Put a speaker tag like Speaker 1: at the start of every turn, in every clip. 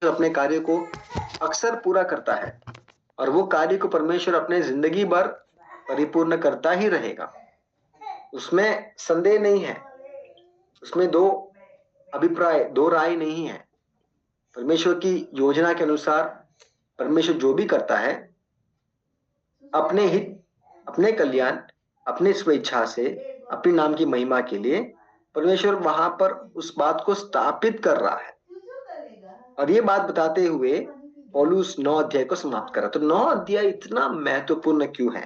Speaker 1: अपने कार्य को अक्सर पूरा करता है और वो कार्य को परमेश्वर अपने जिंदगी भर परिपूर्ण करता ही रहेगा, उसमें संदेह नहीं है। उसमें दो अभिप्राय, दो राय नहीं है। परमेश्वर की योजना के अनुसार परमेश्वर जो भी करता है अपने हित, अपने कल्याण, अपनी स्वेच्छा से, अपनी नाम की महिमा के लिए परमेश्वर वहां पर उस बात को स्थापित कर रहा है। और ये बात बताते हुए पौलुस 9 अध्याय को समाप्त करा। तो 9 अध्याय इतना महत्वपूर्ण क्यों है?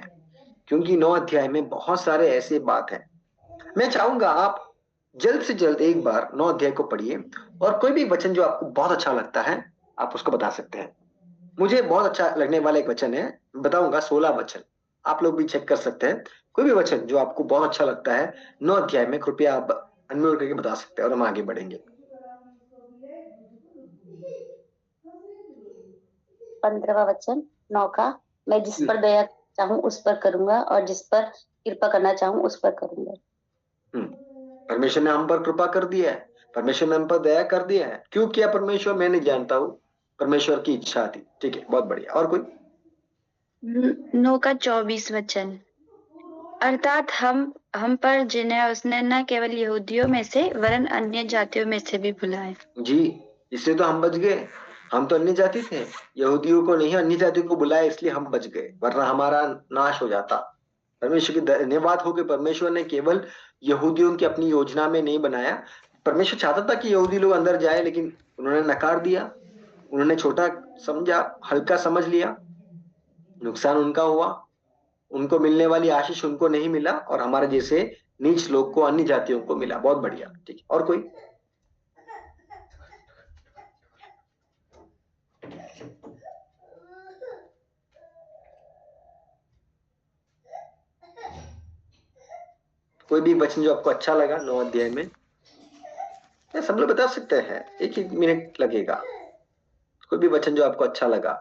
Speaker 1: क्योंकि 9 अध्याय में बहुत सारे ऐसे बात है। मैं चाहूंगा आप जल्द से जल्द एक बार 9 अध्याय को पढ़िए और कोई भी वचन जो आपको बहुत अच्छा लगता है आप उसको बता सकते हैं। मुझे बहुत अच्छा लगने वाला एक वचन है, बताऊंगा 16 वचन, आप लोग भी चेक कर सकते हैं। कोई भी वचन जो आपको बहुत अच्छा लगता है 9 अध्याय में, कृपया आप अनम्यूट करके बता सकते हैं और हम आगे बढ़ेंगे।
Speaker 2: 15वां वचन 9 का, मैं जिस पर दया चाहूं उस पर करूंगा और जिस पर कृपा करना चाहूं उस पर करूंगा।
Speaker 1: परमेश्वर ने हम पर कृपा कर दिया है, परमेश्वर ने हम पर दया कर दिया है। क्यों किया परमेश्वर मैं नहीं जानता हूँ, परमेश्वर की इच्छा थी। ठीक है, बहुत बढ़िया। और कोई?
Speaker 3: 9 का 24 वचन, अर्थात हम पर जिन्हें उसने न केवल यहूदियों में से वरन अन्य जातियों में से भी बुलाए।
Speaker 1: जी, इसलिए तो हम बच गए। हम तो अन्य जाति थे, यहूदियों को नहीं अन्य जातियों को बुलाया, इसलिए हम बच गए, वरना हमारा नाश हो जाता। परमेश्वर की धन्यवाद हो कि परमेश्वर ने केवल यहूदियों की अपनी योजना में नहीं बनाया। परमेश्वर चाहता था कि यहूदी लोग अंदर जाए, लेकिन उन्होंने नकार दिया, उन्होंने छोटा समझा, हल्का समझ लिया, नुकसान उनका हुआ, उनको मिलने वाली आशीष उनको नहीं मिला और हमारे जैसे नीच लोग को, अन्य जातियों को मिला। बहुत बढ़िया। ठीक है, और कोई? कोई भी वचन जो आपको अच्छा लगा 9 अध्याय में, या सब लोग बता सकते हैं, एक ही मिनट लगेगा। कोई भी वचन जो आपको अच्छा लगा।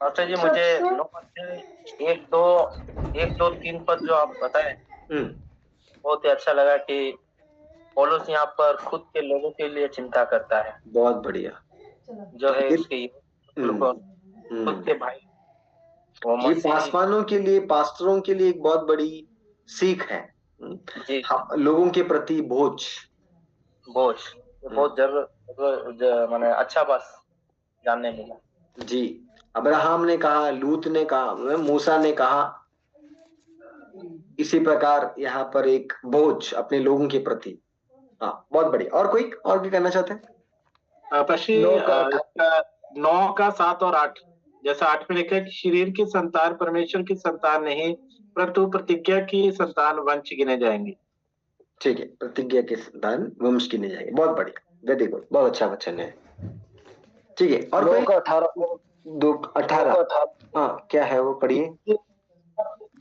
Speaker 4: अच्छा जी, मुझे 9 अध्याय 1 2 3 पद जो आप बताए बहुत ही अच्छा लगा कि पौलुस यहाँ पर खुद के लोगों के लिए चिंता करता है।
Speaker 1: बहुत बढ़िया।
Speaker 4: जो है उसके खुद के भाई
Speaker 1: ये पासवानों के लिए, पास्टरों के लिए एक बहुत बड़ी सीख है। लोगों के प्रति बोझ
Speaker 4: बहुत जरूर मैंने अच्छा बस जानने मिला।
Speaker 1: जी, अब्राहम ने कहा, लूत ने कहा, मूसा ने कहा, इसी प्रकार यहाँ पर एक बोझ अपने लोगों के प्रति। हाँ, बहुत बढ़िया। और कोई और भी करना चाहते हैं?
Speaker 5: 9 का 7 और 8, जैसा 8 में लिखा है कि शरीर की संतान परमेश्वर की संतान नहीं परंतु प्रतिज्ञा की संतान वंश गिने जाएंगे।
Speaker 1: ठीक है, प्रतिज्ञा के संतान वंश गिने जाएंगे। बहुत बढ़िया, वेरी गुड, बहुत अच्छा वचन है। ठीक है, और
Speaker 6: 9 का 18।
Speaker 1: हाँ, क्या है वो? पढ़िए।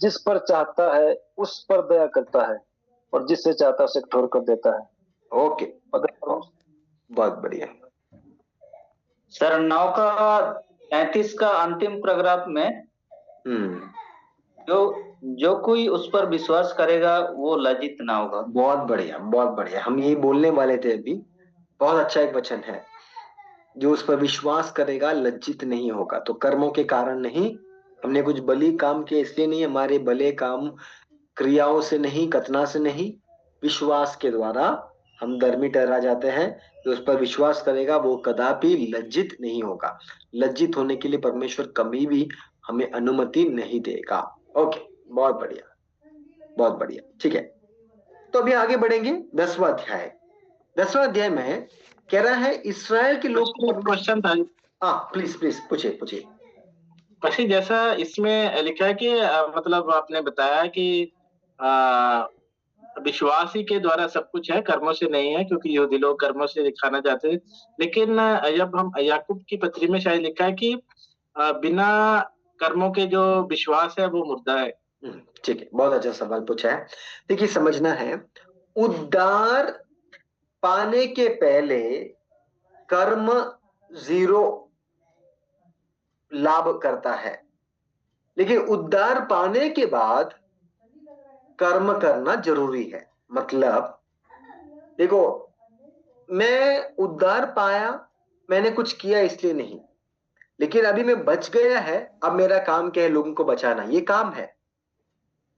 Speaker 6: जिस पर चाहता है उस पर दया करता है और जिससे चाहता है उसे कठोर कर देता है।
Speaker 1: ओके, बहुत बढ़िया।
Speaker 7: सर 9 का 35 का अंतिम पैराग्राफ में जो कोई उस पर विश्वास करेगा वो लज्जित ना होगा।
Speaker 1: बहुत बढ़िया, बहुत बढ़िया। हम यही बोलने वाले थे अभी। बहुत अच्छा एक वचन है, जो उस पर विश्वास करेगा लज्जित नहीं होगा। तो कर्मों के कारण नहीं, हमने कुछ बली काम किए इसलिए नहीं, हमारे भले काम क्रियाओं से नहीं, कथना से नहीं, विश्वास के द्वारा हम धर्मी ठहरा जाते हैं। जो उस पर विश्वास करेगा वो कदापि लज्जित नहीं होगा। लज्जित होने के लिए परमेश्वर कभी भी हमें अनुमति नहीं देगा। ओके, बहुत बढ़िया, बहुत बढ़िया। ठीक है, तो अभी आगे बढ़ेंगे। 10वां अध्याय। 10वां अध्याय में कह रहा है इसराइल के लोग को।
Speaker 5: क्वेश्चन था।
Speaker 1: हाँ, प्लीज प्लीज पूछिए।
Speaker 5: पक्षी जैसा इसमें लिखा है कि मतलब आपने बताया कि विश्वास ही के द्वारा सब कुछ है, कर्मों से नहीं है, क्योंकि यहूदी लोग कर्मों से दिखाना चाहते हैं। लेकिन जब हम याकूब की पत्री में शायद लिखा है कि बिना कर्मों के जो विश्वास है वो मुर्दा है।
Speaker 1: ठीक है, बहुत अच्छा सवाल पूछा है। देखिए, समझना है, उद्धार पाने के पहले कर्म 0 लाभ करता है, लेकिन उद्धार पाने के बाद कर्म करना जरूरी है। मतलब देखो, मैं उद्धार पाया, मैंने कुछ किया इसलिए नहीं, लेकिन अभी मैं बच गया है, अब मेरा काम क्या है? लोगों को बचाना, ये काम है।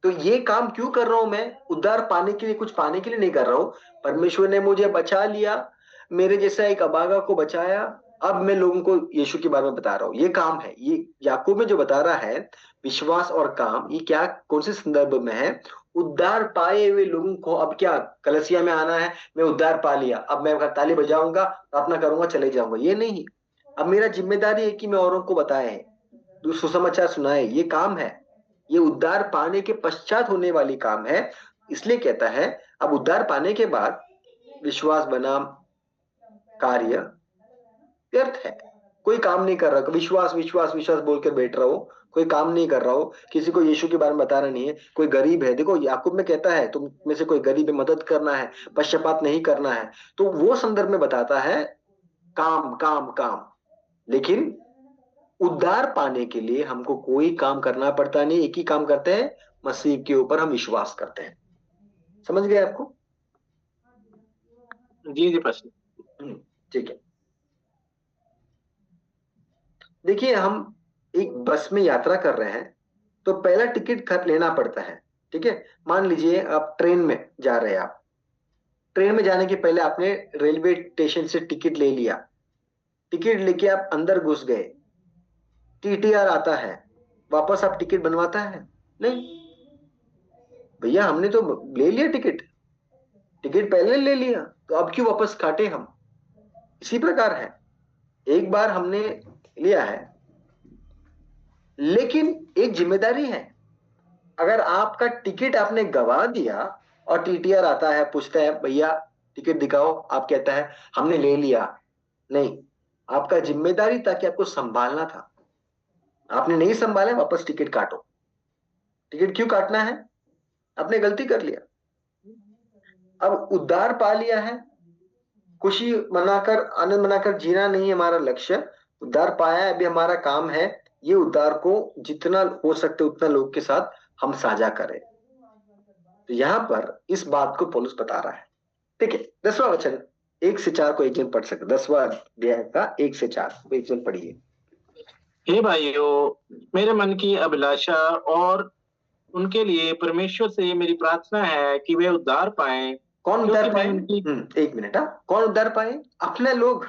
Speaker 1: तो ये काम क्यों कर रहा हूं मैं? उद्धार पाने के लिए, कुछ पाने के लिए नहीं कर रहा हूं। परमेश्वर ने मुझे बचा लिया, मेरे जैसा एक अभागा को बचाया, अब मैं लोगों को यीशु के बारे में बता रहा हूं। ये काम है। ये याकूब में जो बता रहा है विश्वास और काम, ये क्या, कौन से संदर्भ में है? उद्धार पाए हुए लोगों को अब क्या कलसिया में आना है, मैं उद्धार पा लिया, अब मैं ताली बजाऊंगा, प्रार्थना करूंगा, चले जाऊंगा, ये नहीं। अब मेरा जिम्मेदारी है कि मैं औरों को बताए, सुसमाचार सुनाए, ये काम है। ये उद्धार पाने के पश्चात होने वाली काम है। इसलिए कहता है अब उद्धार पाने के बाद विश्वास बनाम कार्य व्यर्थ है। कोई काम नहीं कर रहा, विश्वास विश्वास विश्वास बोल कर बैठ रहा हो, कोई काम नहीं कर रहा हो, किसी को यीशु के बारे में बता रहा नहीं है। कोई गरीब है, देखो याकूब में कहता है तुम में से कोई गरीब है, मदद करना है, पश्चाताप नहीं करना है, तो वो संदर्भ में बताता है काम काम काम। लेकिन उद्धार पाने के लिए हमको कोई काम करना पड़ता नहीं, एक ही काम करते हैं, मसीह के ऊपर हम विश्वास करते हैं। समझ गए आपको?
Speaker 5: जी जी पास।
Speaker 1: ठीक है। देखिए हम एक बस में यात्रा कर रहे हैं, तो पहला टिकट लेना पड़ता है। ठीक है, मान लीजिए आप ट्रेन में जा रहे हैं, आप ट्रेन में जाने के पहले आपने रेलवे स्टेशन से टिकट ले लिया, टिकट लेके आप अंदर घुस गए, टीटीआर आता है, वापस आप टिकट बनवाता है? नहीं भैया, हमने तो ले लिया टिकट, टिकट पहले ले लिया, तो अब क्यों वापस काटे हम? इसी प्रकार है, एक बार हमने लिया है, लेकिन एक जिम्मेदारी है। अगर आपका टिकट आपने गवा दिया और टीटीआर आता है, पूछता है भैया टिकट दिखाओ, आप कहता है हमने ले लिया, नहीं, आपका जिम्मेदारी था कि आपको संभालना था, आपने नहीं संभाला, वापस टिकट काटो। टिकट क्यों काटना है? आपने गलती कर लिया। अब उद्धार पा लिया है, खुशी मनाकर, आनंद मनाकर जीना नहीं है हमारा लक्ष्य। उद्धार पाया है, अभी हमारा काम है ये उद्धार को जितना हो सकते उतना लोग के साथ हम साझा करें। तो यहां पर इस बात को पौलुस बता रहा है। ठीक है, 10वां वचन 1 से 4 को एक जन पढ़ सकते, 10वां अध्याय का 1 से 4 को एक जन पढ़िए।
Speaker 5: हे भाइयों, मेरे मन की अभिलाषा और उनके लिए परमेश्वर से मेरी प्रार्थना है कि वे उद्धार पाएं।
Speaker 1: कौन उद्धार पाए?
Speaker 5: उनकी...
Speaker 1: एक मिनट, कौन उद्धार पाए? अपने लोग।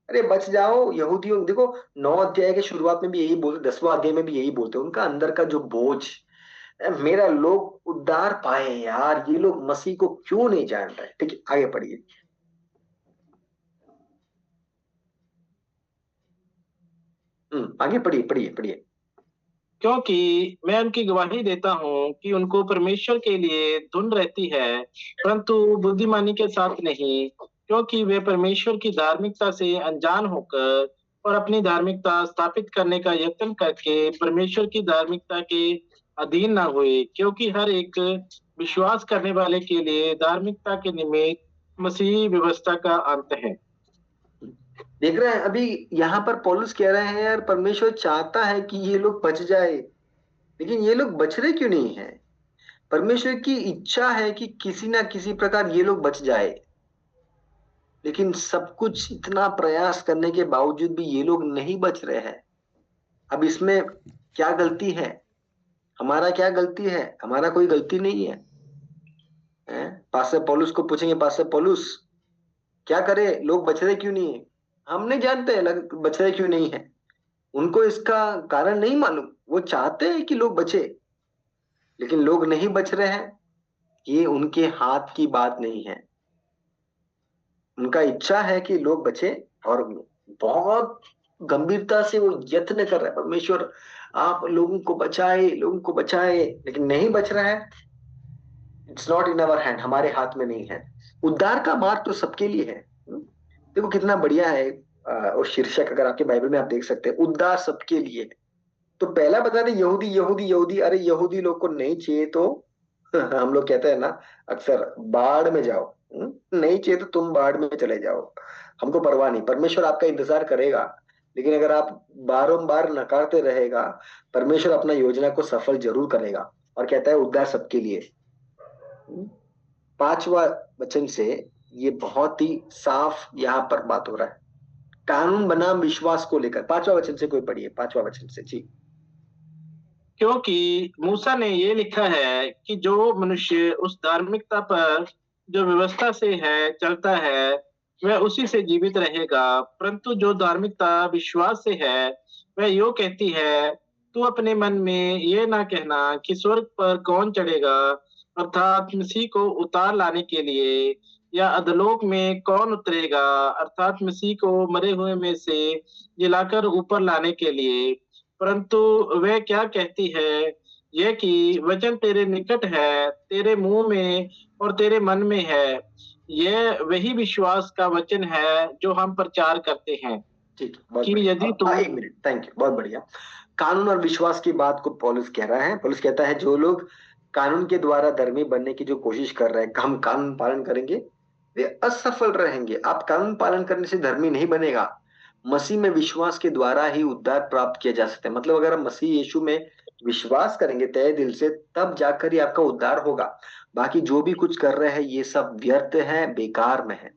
Speaker 1: अरे बच जाओ यहूदियों। देखो 9 अध्याय के शुरुआत में भी यही बोलते, 10वां अध्याय में भी यही बोलते, उनका अंदर का जो बोझ, मेरा लोग उद्धार पाए यार, ये लोग मसीह को क्यों नहीं जान रहे? ठीक है, आगे पढ़िए। आगे पढ़िए पढ़िए पढ़िए।
Speaker 5: क्योंकि मैं उनकी गवाही देता हूँ कि उनको परमेश्वर के लिए धुन रहती है, परंतु बुद्धिमानी के साथ नहीं, क्योंकि वे परमेश्वर की धार्मिकता से अनजान होकर और अपनी धार्मिकता स्थापित करने का यत्न करके परमेश्वर की धार्मिकता के अधीन न हुए। क्योंकि हर एक विश्वास करने वाले के लिए धार्मिकता के निमित्त मसीही व्यवस्था का अंत है।
Speaker 1: देख रहे हैं, अभी यहाँ पर पौलुस कह रहे हैं यार परमेश्वर चाहता है कि ये लोग बच जाए, लेकिन ये लोग बच रहे क्यों नहीं है? परमेश्वर की इच्छा है कि किसी ना किसी प्रकार ये लोग बच जाए, लेकिन सब कुछ इतना प्रयास करने के बावजूद भी ये लोग नहीं बच रहे हैं। अब इसमें क्या गलती है? हमारा क्या गलती है? हमारा कोई गलती नहीं है। पास्टर पौलुस को पूछेंगे, पास्टर पौलुस क्या करे, लोग बच रहे क्यों नहीं है? हम नहीं जानते बच रहे क्यों नहीं है, उनको इसका कारण नहीं मालूम। वो चाहते हैं कि लोग बचे, लेकिन लोग नहीं बच रहे हैं, ये उनके हाथ की बात नहीं है। उनका इच्छा है कि लोग बचे और बहुत गंभीरता से वो यत्न कर रहे हैं, परमेश्वर आप लोगों को बचाए, लोगों को बचाए, लेकिन नहीं बच रहा है। It's not in our hand, हमारे हाथ में नहीं है। उद्धार का मार्ग तो सबके लिए है। देखो कितना बढ़िया है, और शीर्षक अगर आपके बाइबल में आप देख सकते हैं, उद्धार सबके लिए। तो पहला बता दे यहूदी यहूदी यहूदी, अरे यहूदी लोग को नहीं चाहिए तो हम लोग कहते हैं ना अक्सर, बाढ़ में जाओ, नहीं चाहिए तो तुम बाढ़ में चले जाओ, हमको परवाह नहीं, परमेश्वर आपका इंतजार करेगा। लेकिन अगर आप बारंबार नकारते रहेगा, परमेश्वर अपना योजना को सफल जरूर करेगा। और कहता है उद्धार सबके लिए। 5वां वचन से ये बहुत ही साफ यहाँ पर बात हो रहा है। कानून बनाम विश्वास को लेकर। 5वां वचन से कोई पढ़िए, 5वां वचन से जी।
Speaker 5: क्योंकि मूसा ने ये लिखा है कि जो मनुष्य उस धार्मिकता पर जो व्यवस्था से है चलता है वह उसी से जीवित रहेगा, परंतु जो धार्मिकता विश्वास से है वह यो कहती है, तू अपने मन में ये ना कहना कि स्वर्ग पर कौन चढ़ेगा, अर्थात मसीह को उतार लाने के लिए, या अधोलोक में कौन उतरेगा, अर्थात मसीह को मरे हुए में से जिलाकर ऊपर लाने के लिए, परंतु वह क्या कहती है, यह कि वचन तेरे निकट है, तेरे मुंह में और तेरे मन में है। यह वही विश्वास का वचन है जो हम प्रचार करते हैं।
Speaker 1: ठीक, बहुत
Speaker 5: कि
Speaker 1: बढ़िया।
Speaker 5: यदि तुम
Speaker 1: एक मिनट, थैंक यू, बहुत बढ़िया। कानून और विश्वास की बात को पौलुस कह रहा है। पौलुस कहता है जो लोग कानून के द्वारा धर्मी बनने की जो कोशिश कर रहे हैं, हम कानून पालन करेंगे, वे असफल रहेंगे। आप कानून पालन करने से धर्मी नहीं बनेगा। मसीह में विश्वास के द्वारा ही उद्धार प्राप्त किया जा सकता है। मतलब अगर हम मसीह यीशु में विश्वास करेंगे तहे दिल से, तब जाकर ही आपका उद्धार होगा। बाकी जो भी कुछ कर रहे हैं ये सब व्यर्थ है, बेकार में है।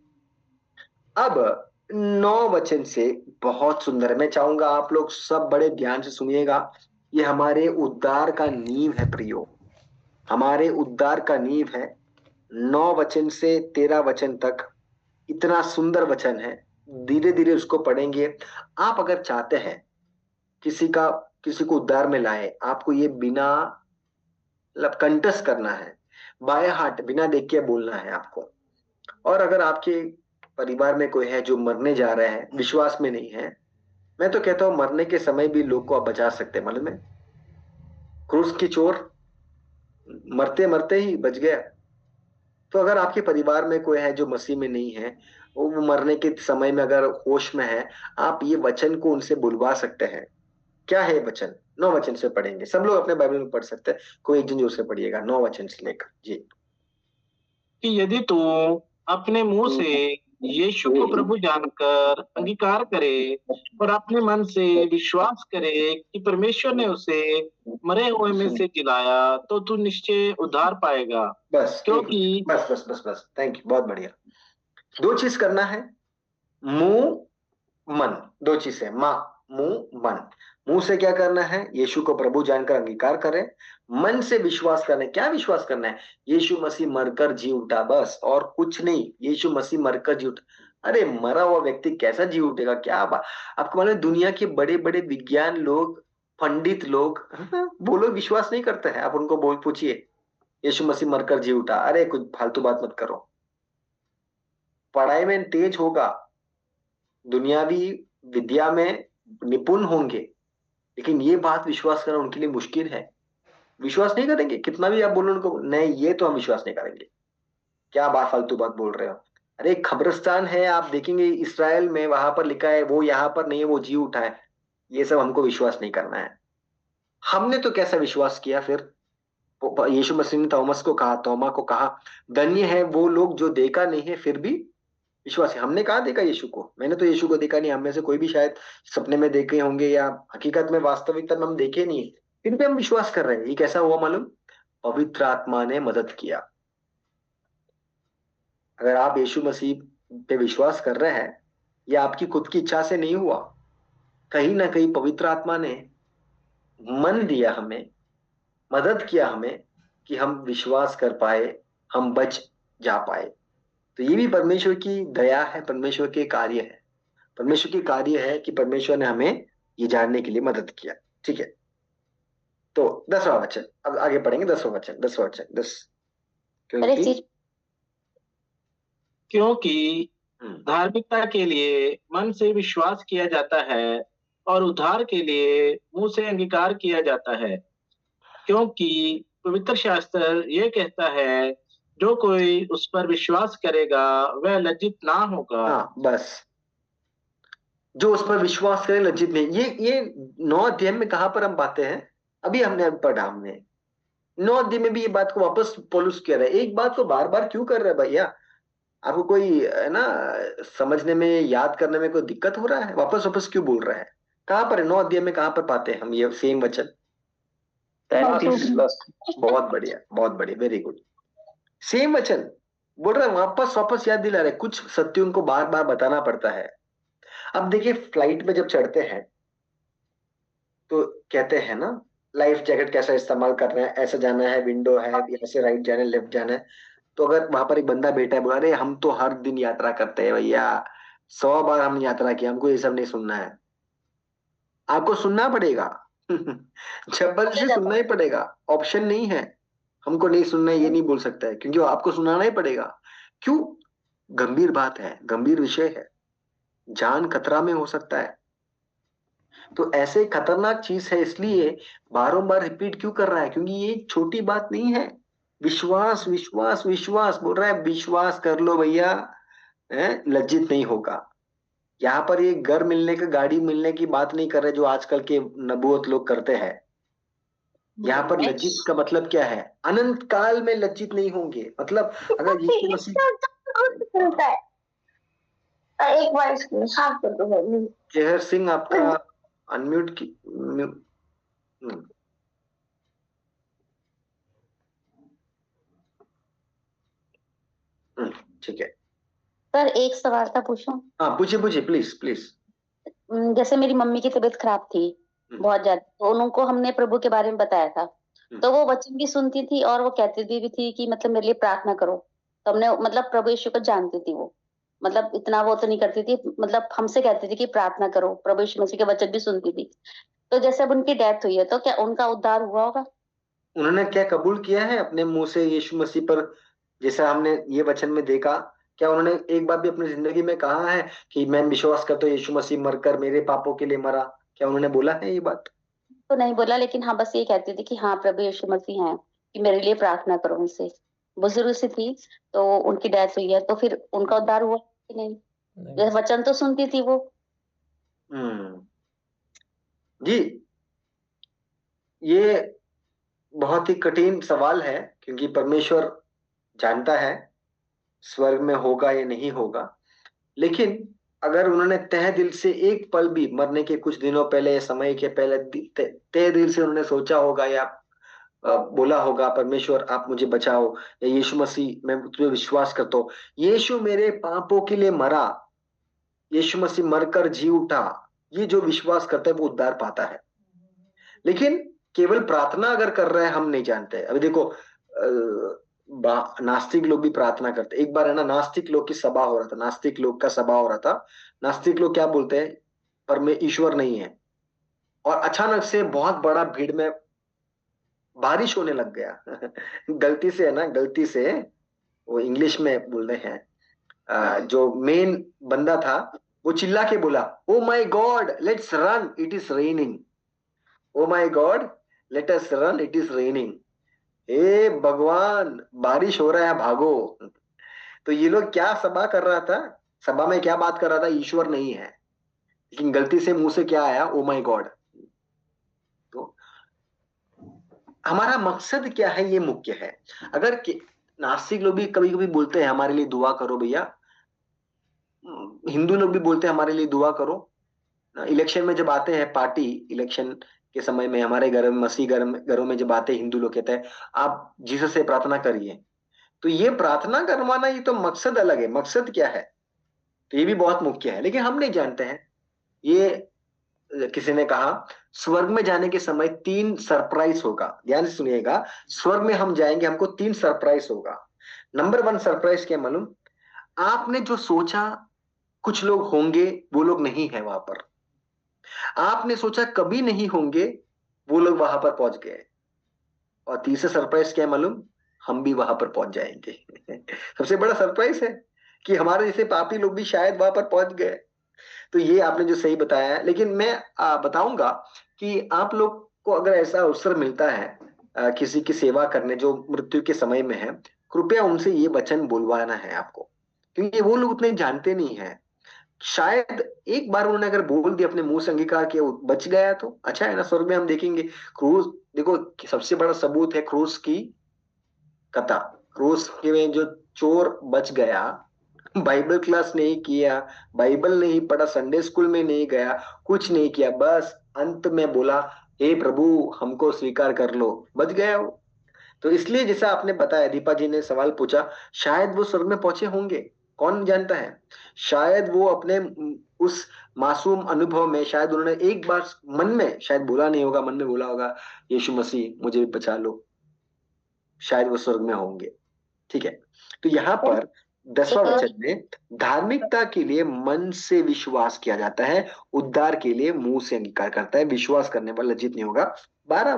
Speaker 1: अब 9 वचन से बहुत सुंदर है, मैं चाहूंगा आप लोग सब बड़े ध्यान से सुनिएगा। ये हमारे उद्धार का नींव है प्रियो, हमारे उद्धार का नींव है। 9 वचन से 13 वचन तक इतना सुंदर वचन है, धीरे धीरे उसको पढ़ेंगे। आप अगर चाहते हैं किसी को उद्धार में लाए, आपको ये बिना मतलब कंटस करना है, बाय हार्ट बिना देख के बोलना है आपको। और अगर आपके परिवार में कोई है जो मरने जा रहा है, विश्वास में नहीं है, मैं तो कहता हूं मरने के समय भी लोग को आप बचा सकते हैं। मालूम है, क्रूस की चोर मरते मरते ही बच गया। तो अगर आपके परिवार में कोई है जो मसीह में नहीं है, वो मरने के समय में अगर होश में है, आप ये वचन को उनसे बुलवा सकते हैं। क्या है वचन? 9 वचन से पढ़ेंगे, सब लोग अपने बाइबल में पढ़ सकते हैं, कोई एक जन जोर से पढ़िएगा 9 वचन से लेकर जी।
Speaker 5: कि यदि तू अपने मुंह से यीशु को प्रभु जानकर अंगीकार करे और अपने मन से विश्वास करे कि परमेश्वर ने उसे मरे हुए में से जिलाया, तो तू निश्चय उद्धार पाएगा।
Speaker 1: बस
Speaker 5: क्योंकि
Speaker 1: बस बस बस बस, थैंक यू, बहुत बढ़िया। 2 चीज करना है, मुंह मन, 2 चीज है, माँ मुंह मन। मुंह से क्या करना है? यीशु को प्रभु जानकर अंगीकार करें। मन से विश्वास करना है। क्या विश्वास करना है? यीशु मसीह मरकर जी उठा, बस और कुछ नहीं। यीशु मसीह मरकर जी उठा। अरे मरा हुआ व्यक्ति कैसा जी उठेगा? क्या बात! आपको मालूम है दुनिया के बड़े बड़े विज्ञान लोग, पंडित लोग, वो लोग विश्वास नहीं करते हैं। आप उनको बोल पूछिए यीशु मसीह मरकर जी उठा, अरे कुछ फालतू बात मत करो। पढ़ाई में तेज होगा, दुनियावी विद्या में निपुण होंगे, लेकिन ये बात विश्वास करना उनके लिए मुश्किल है। विश्वास नहीं करेंगे, कितना भी आप बोलो उनको, नहीं ये तो हम विश्वास नहीं करेंगे। क्या बात, फालतू बात बोल रहे हो? अरे खबरस्तान है, आप देखेंगे इसराइल में, वहां पर लिखा है वो यहाँ पर नहीं है, वो जी उठा है। ये सब हमको विश्वास नहीं करना है। हमने तो कैसा विश्वास किया फिर? यीशु मसीह ने थॉमस को कहा, तोमा को कहा, धन्य है वो लोग जो देखा नहीं है फिर भी विश्वास है। हमने कहा देखा यीशु को? मैंने तो यीशु को देखा नहीं। हम में से कोई भी शायद सपने में देखे होंगे या हकीकत में वास्तविकता में हम देखे नहीं, फिर भी हम विश्वास कर रहे हैं। ये कैसा हुआ मालूम? पवित्र आत्मा ने मदद किया। अगर आप यीशु मसीह पे विश्वास कर रहे हैं, ये आपकी खुद की इच्छा से नहीं हुआ, कहीं ना कहीं पवित्र आत्मा ने मन दिया, हमें मदद किया हमें कि हम विश्वास कर पाए, हम बच जा पाए। तो ये भी परमेश्वर की दया है, परमेश्वर के कार्य है। परमेश्वर की कार्य है कि परमेश्वर ने हमें ये जानने के लिए मदद किया। ठीक है, तो 10वां वचन, अब आगे पढ़ेंगे। 10वां वचन, 10वां वचन 10।
Speaker 5: क्योंकि धार्मिकता के लिए मन से विश्वास किया जाता है और उद्धार के लिए मुंह से अंगीकार किया जाता है। क्योंकि पवित्र शास्त्र ये कहता है, जो कोई उस पर विश्वास करेगा वह लज्जित ना होगा।
Speaker 1: हाँ बस, जो उस पर विश्वास करे लज्जित नहीं। ये 9 अध्याय में कहां पर हम पाते हैं? अभी हमने पढ़ा, हमने 9 अध्याय में भी ये बात को वापस पौलुस कह रहा है। एक बात को बार बार क्यों कर रहा है भैया? आपको कोई है ना समझने में, याद करने में कोई दिक्कत हो रहा है? वापस वापस क्यों बोल रहा है? कहां पर है 9 अध्याय में? कहां पर पाते हैं हम ये सेम वचन?
Speaker 6: 33
Speaker 1: बहुत बढ़िया, बहुत बढ़िया, वेरी गुड। सेम वचन बोल रहा है, वापस वापस याद दिला रहे। कुछ सत्य उनको बार बार बताना पड़ता है। अब देखिए फ्लाइट में जब चढ़ते हैं तो कहते हैं ना लाइफ जैकेट कैसा इस्तेमाल करना है, ऐसा जाना है, विंडो है, यहाँ से राइट जाना है, लेफ्ट जाना है। तो अगर वहां पर एक बंदा बैठा है बोला अरे हम तो हर दिन यात्रा करते हैं भैया, 100 बार हमने यात्रा की, हमको ये सब नहीं सुनना है। आपको सुनना पड़ेगा जबरदस्ती सुनना ही पड़ेगा, ऑप्शन नहीं है। हमको नहीं सुनना है ये नहीं बोल सकता है, क्योंकि वो आपको सुनाना ही पड़ेगा। क्यों? गंभीर बात है, गंभीर विषय है, जान खतरा में हो सकता है। तो ऐसे खतरनाक चीज है, इसलिए बारंबार रिपीट क्यों कर रहा है? क्योंकि ये छोटी बात नहीं है। विश्वास विश्वास विश्वास बोल रहा है, विश्वास कर लो भैया, लज्जित नहीं होगा। यहाँ पर ये घर मिलने का, गाड़ी मिलने की बात नहीं कर रहे जो आजकल के नबूवत लोग करते हैं। यहाँ पर लज्जित का मतलब क्या है? अनंत काल में लज्जित नहीं होंगे। मतलब अगर यीशु मसीह
Speaker 2: एक बार इसको साफ कर दो।
Speaker 1: जहर सिंह आपका अनम्यूट की ठीक है
Speaker 2: सर, एक सवाल था, पूछूं?
Speaker 1: हाँ पूछिए पूछिए, प्लीज प्लीज।
Speaker 2: जैसे मेरी मम्मी की तबीयत खराब थी बहुत ज्यादा, तो उनको हमने प्रभु के बारे में बताया था, तो वो वचन भी सुनती थी और वो कहती भी थी कि मतलब मेरे लिए प्रार्थना करो। तो हमने मतलब प्रभु यीशु को जानती थी वो, मतलब इतना वो तो नहीं करती थी, मतलब हमसे कहती थी कि प्रार्थना करो, प्रभु यीशु मसीह के वचन भी सुनती थी। तो जैसे अब उनकी डेथ हुई है, तो क्या उनका उद्धार हुआ होगा?
Speaker 1: उन्होंने क्या कबूल किया है अपने मुंह से यीशु मसीह पर, जैसा हमने ये वचन में देखा? क्या उन्होंने एक बार भी अपनी जिंदगी में कहा है कि मैं विश्वास करता हूँ यीशु मसीह मरकर मेरे पापों के लिए मरा? क्या उन्होंने बोला है ये बात?
Speaker 2: तो नहीं बोला, लेकिन हाँ बस ये कहती थी कि हाँ प्रभु यीशु मसीह हैं, कि मेरे लिए प्रार्थना करो उनसे। बुजुर्ग सी थी, तो उनकी डेथ हुई है, तो फिर उनका उद्धार हुआ कि नहीं? वचन तो सुनती थी वो।
Speaker 1: जी, ये बहुत ही कठिन सवाल है, क्योंकि परमेश्वर जानता है स्वर्ग में होगा या नहीं होगा। लेकिन अगर उन्होंने तहे दिल से एक पल भी, मरने के कुछ दिनों पहले या समय के पहले तहे दिल से उन्होंने सोचा होगा या बोला होगा परमेश्वर आप मुझे बचाओ, या यीशु मसीह मैं तुम्हें विश्वास करता हूँ, यीशु मेरे पापों के लिए मरा, यीशु मसीह मरकर जी उठा, ये जो विश्वास करता है वो उद्धार पाता है। लेकिन केवल प्रार्थना अगर कर रहे हैं हम नहीं जानते। अभी देखो नास्तिक लोग भी प्रार्थना करते। एक बार है ना, नास्तिक लोग की सभा हो रहा था, नास्तिक लोग का सभा हो रहा था। नास्तिक लोग क्या बोलते हैं? ईश्वर नहीं है। और अचानक से बहुत बड़ा भीड़ में बारिश होने लग गया गलती से है ना, गलती से वो इंग्लिश में बोल रहे हैं, जो मेन बंदा था वो चिल्ला के बोला, oh my god let's run it is raining, oh my god let us run it is raining. हे भगवान बारिश हो रहा है, भागो। तो ये लोग क्या सभा कर रहा था? सभा में क्या बात कर रहा था? ईश्वर नहीं है, लेकिन गलती से मुंह से क्या आया? ओ माई गॉड। तो हमारा मकसद क्या है ये मुख्य है। अगर नास्तिक लोग भी कभी कभी बोलते हैं हमारे लिए दुआ करो भैया, हिंदू लोग भी बोलते हैं हमारे लिए दुआ करो। इलेक्शन में जब आते हैं पार्टी, इलेक्शन के समय में हमारे घर में, मसीह घरों में जब आते हैं हिंदू लोग कहते हैं आप जीसस से प्रार्थना करिए। तो ये प्रार्थना करवाना, ये तो मकसद अलग है। मकसद क्या है? तो ये भी बहुत मुख्य है, लेकिन हम नहीं जानते हैं। ये किसी ने कहा स्वर्ग में जाने के समय 3 सरप्राइज होगा। ध्यान से सुनिएगा, स्वर्ग में हम जाएंगे, हमको 3 सरप्राइज होगा। नंबर 1 सरप्राइज क्या मालूम? आपने जो सोचा कुछ लोग होंगे, वो लोग नहीं है वहां पर। आपने सोचा कभी नहीं होंगे, वो लोग वहां पर पहुंच गए। और तीसरा सरप्राइज क्या है मालूम? हम भी वहां पर पहुंच जाएंगे सबसे बड़ा सरप्राइज है कि हमारे जैसे पापी लोग भी शायद वहां पर पहुंच गए। तो ये आपने जो सही बताया है, लेकिन मैं बताऊंगा कि आप लोग को अगर ऐसा अवसर मिलता है किसी की सेवा करने जो मृत्यु के समय में है, कृपया उनसे ये वचन बोलवाना है आपको, क्योंकि वो लोग उतने जानते नहीं है। शायद एक बार उन्होंने अगर बोल दिया, अपने मुंह से अंगीकार किया, वो बच गया तो अच्छा है ना, स्वर्ग में हम देखेंगे। क्रूज देखो, सबसे बड़ा सबूत है क्रूज की कथा। क्रूज में जो चोर बच गया, बाइबल क्लास नहीं किया, बाइबल नहीं पढ़ा, संडे स्कूल में नहीं गया, कुछ नहीं किया, बस अंत में बोला हे प्रभु हमको स्वीकार कर लो, बच गया वो। तो इसलिए जैसा आपने बताया, दीपा जी ने सवाल पूछा, शायद वो स्वर्ग में पहुंचे होंगे, कौन जानता है? शायद वो अपने उस मासूम अनुभव में शायद उन्होंने एक बार मन में शायद बोला नहीं होगा, मन में बोला होगा यीशु मसीह मुझे भी बचा लो, शायद वो स्वर्ग में होंगे। ठीक है, तो यहाँ पर 10वां वचन में धार्मिकता के लिए मन से विश्वास किया जाता है, उद्धार के लिए मुंह से अंगीकार करता है, विश्वास करने पर लज्जित नहीं होगा। 13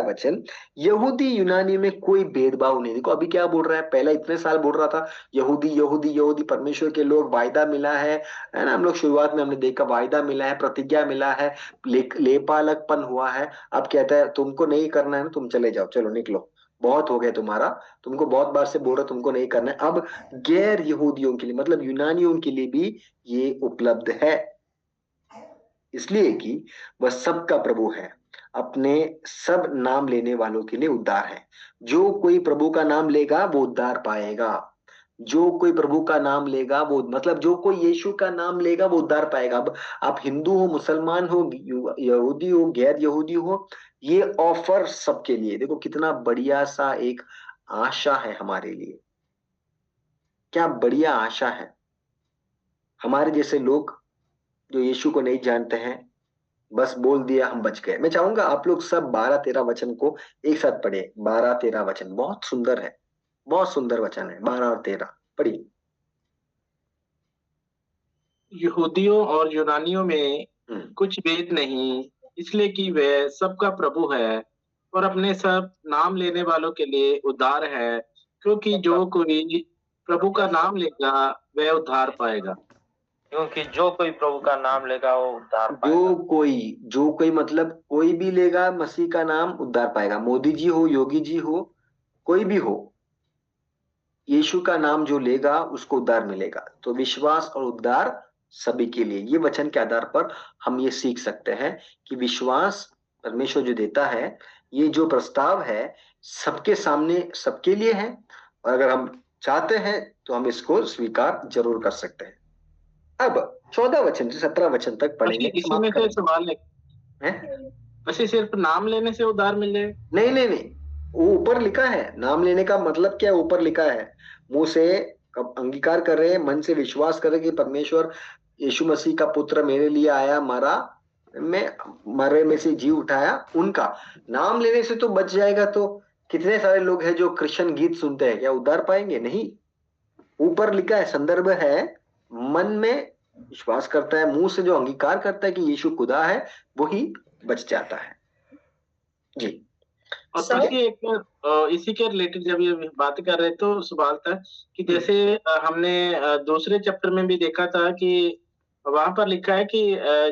Speaker 1: वचन यहूदी यूनानी में कोई भेदभाव नहीं। देखो अभी क्या बोल रहा है, पहले इतने साल बोल रहा था यहूदी यहूदी यहूदी, परमेश्वर के लोग, वायदा मिला है ना, हम लोग शुरुआत में हमने देखा वायदा मिला है, प्रतिज्ञा मिला है, लेपालकपन हुआ है। अब कहता है तुमको नहीं करना है ना, तुम चले जाओ, चलो निकलो, बहुत हो गया तुम्हारा, तुमको बहुत बार से बोल रहा तुमको नहीं करना है। अब गैर यहूदियों के लिए मतलब यूनानियों के लिए भी ये उपलब्ध है, इसलिए कि वह सबका प्रभु है, अपने सब नाम लेने वालों के लिए उद्धार है। जो कोई प्रभु का नाम लेगा वो उद्धार पाएगा। जो कोई प्रभु का नाम लेगा वो मतलब जो कोई यीशु का नाम लेगा वो उद्धार पाएगा। अब आप हिंदू हो, मुसलमान हो, यहूदी हो, गैर यहूदी हो, ये ऑफर सबके लिए। देखो कितना बढ़िया सा एक आशा है हमारे लिए, क्या बढ़िया आशा है। हमारे जैसे लोग जो यीशु को नहीं जानते हैं, बस बोल दिया हम बच गए। मैं चाहूंगा आप लोग सब 12-13 वचन को एक साथ पढ़े। 12-13 वचन बहुत सुंदर है, बहुत सुंदर वचन है। 12 और 13 पढ़िए।
Speaker 5: यहूदियों और यूनानियों में कुछ भेद नहीं, इसलिए कि वह सबका प्रभु है और अपने सब नाम लेने वालों के लिए उद्धार है, क्योंकि जो कोई प्रभु का नाम लेगा वह उद्धार पाएगा।
Speaker 4: क्योंकि जो कोई प्रभु का नाम लेगा वो उद्धार पाएगा।
Speaker 1: जो कोई मतलब कोई भी लेगा मसीह का नाम उद्धार पाएगा। मोदी जी हो, योगी जी हो, कोई भी हो, यीशु का नाम जो लेगा उसको उद्धार मिलेगा। तो विश्वास और उद्धार सभी के लिए। ये वचन के आधार पर हम ये सीख सकते हैं कि विश्वास परमेश्वर जो देता है, ये जो प्रस्ताव है सबके सामने सबके लिए है, और अगर हम चाहते हैं तो हम इसको स्वीकार जरूर कर सकते हैं। अब 14 वचन से 17 वचन तक पढ़ेंगे।
Speaker 5: इसी में से सवाल है, बस सिर्फ नाम लेने से उद्धार मिल जाए?
Speaker 1: नहीं नहीं नहीं, वो ऊपर लिखा है। नाम लेने का मतलब क्या, ऊपर लिखा है मुंह से अंगीकार कर रहे हैं, मन से विश्वास कर रहे कि परमेश्वर यीशु मसीह का पुत्र मेरे लिए आया, मरा, मैं मरे में से जी उठाया, उनका नाम लेने से तो बच जाएगा। तो कितने सारे लोग हैं जो कृष्ण गीत सुनते हैं, क्या उद्धार पाएंगे? नहीं, ऊपर लिखा है, संदर्भ है, मन में विश्वास करता है, मुंह से जो अंगीकार करता है कि यीशु खुदा है, वही बच जाता है। जी।
Speaker 5: और इसी के रिलेटेड जब ये बात कर रहे तो सवाल था कि जैसे हमने दूसरे चैप्टर में भी देखा था कि वहां पर लिखा है कि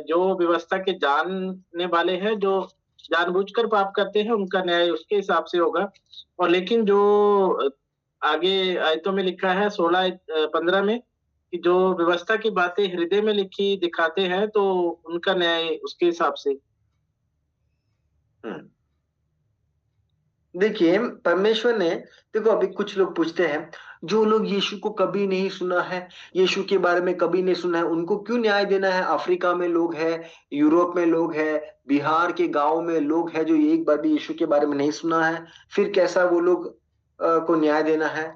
Speaker 5: जो व्यवस्था के जानने वाले हैं, जो जानबूझकर पाप करते हैं, उनका न्याय उसके हिसाब से होगा। और लेकिन जो आगे आयतों में लिखा है 16-15 में कि जो व्यवस्था की बातें हृदय में लिखी दिखाते हैं तो उनका न्याय उसके हिसाब से।
Speaker 1: देखिए परमेश्वर ने, देखो अभी कुछ लोग पूछते हैं जो लोग यीशु को कभी नहीं सुना है, यीशु के बारे में कभी नहीं सुना है, उनको क्यों न्याय देना है? अफ्रीका में लोग हैं, यूरोप में लोग हैं, बिहार के गांव में लोग हैं जो एक बार भी यीशु के बारे में नहीं सुना है, फिर कैसा वो लोग को न्याय देना है?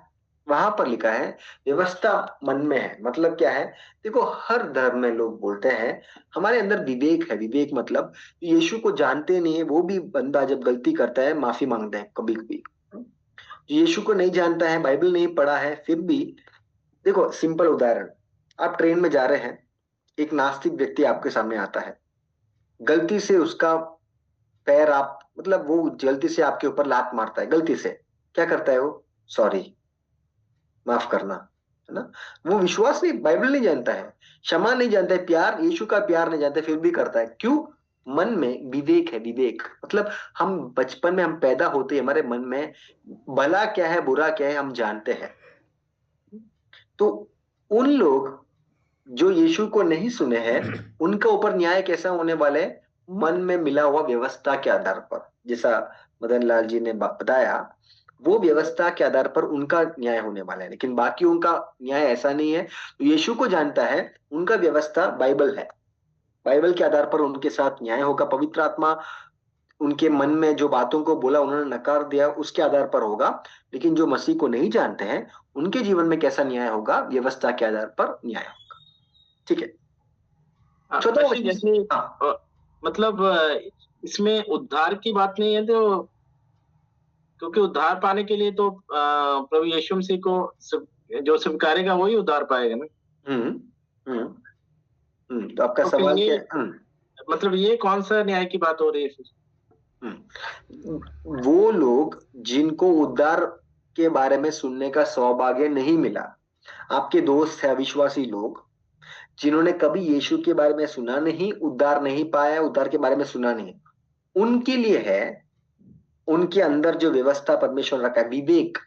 Speaker 1: वहां पर लिखा है व्यवस्था मन में है। मतलब क्या है? देखो हर धर्म में लोग बोलते हैं हमारे अंदर विवेक है। विवेक मतलब यीशु को जानते नहीं है, वो भी बंदा जब गलती करता है माफी मांगता है कभी कभी। यीशु को नहीं जानता है, बाइबल नहीं पढ़ा है, फिर भी देखो सिंपल उदाहरण, आप ट्रेन में जा रहे हैं, एक नास्तिक व्यक्ति आपके सामने आता है, गलती से उसका पैर आप मतलब वो गलती से आपके ऊपर लात मारता है, गलती से क्या करता है वो? सॉरी, माफ करना, है ना? वो विश्वास नहीं, बाइबल नहीं जानता है, क्षमा नहीं जानता है, प्यार, यीशु का प्यार नहीं जानता है, फिर भी करता है। क्यों? मन में विवेक है। विवेक मतलब हम बचपन में, हम पैदा होते ही हमारे मन में भला क्या है बुरा क्या है हम जानते हैं। तो उन लोग जो यीशु को नहीं सुने हैं उनका ऊपर न्याय कैसा होने वाला है? मन में मिला हुआ व्यवस्था के आधार पर, जैसा मदन लाल जी ने बताया, वो व्यवस्था के आधार पर उनका न्याय होने वाला है। लेकिन बाकी उनका न्याय ऐसा नहीं है। तो यीशु को जानता है, उनका व्यवस्था बाइबल है, बाइबल के आधार पर उनके साथ न्याय होगा। पवित्र आत्मा उनके मन में जो बातों को बोला उन्होंने नकार दिया, उसके आधार पर होगा। लेकिन जो मसीह को नहीं जानते हैं उनके जीवन में कैसा न्याय होगा? व्यवस्था के आधार पर न्याय होगा। ठीक है, चौदह
Speaker 5: वैसे जैसे मतलब इसमें उद्धार की बात नहीं है, तो क्योंकि उद्धार पाने के लिए तो प्रभु यीशु मसीह को जो स्वीकारेगा वही उद्धार पाएगा ना।
Speaker 1: तो आपका
Speaker 5: तो
Speaker 1: सवाल
Speaker 5: ये
Speaker 1: क्या?
Speaker 5: मतलब ये कौन सा न्याय की बात हो रही है फिर?
Speaker 1: वो लोग जिनको उद्धार के बारे में सुनने का सौभाग्य नहीं मिला, आपके दोस्त है अविश्वासी लोग जिन्होंने कभी यीशु के बारे में सुना नहीं, उद्धार नहीं पाया, उद्धार के बारे में सुना नहीं, उनके लिए है, उनके अंदर जो व्यवस्था परमेश्वर रखा है, विवेक,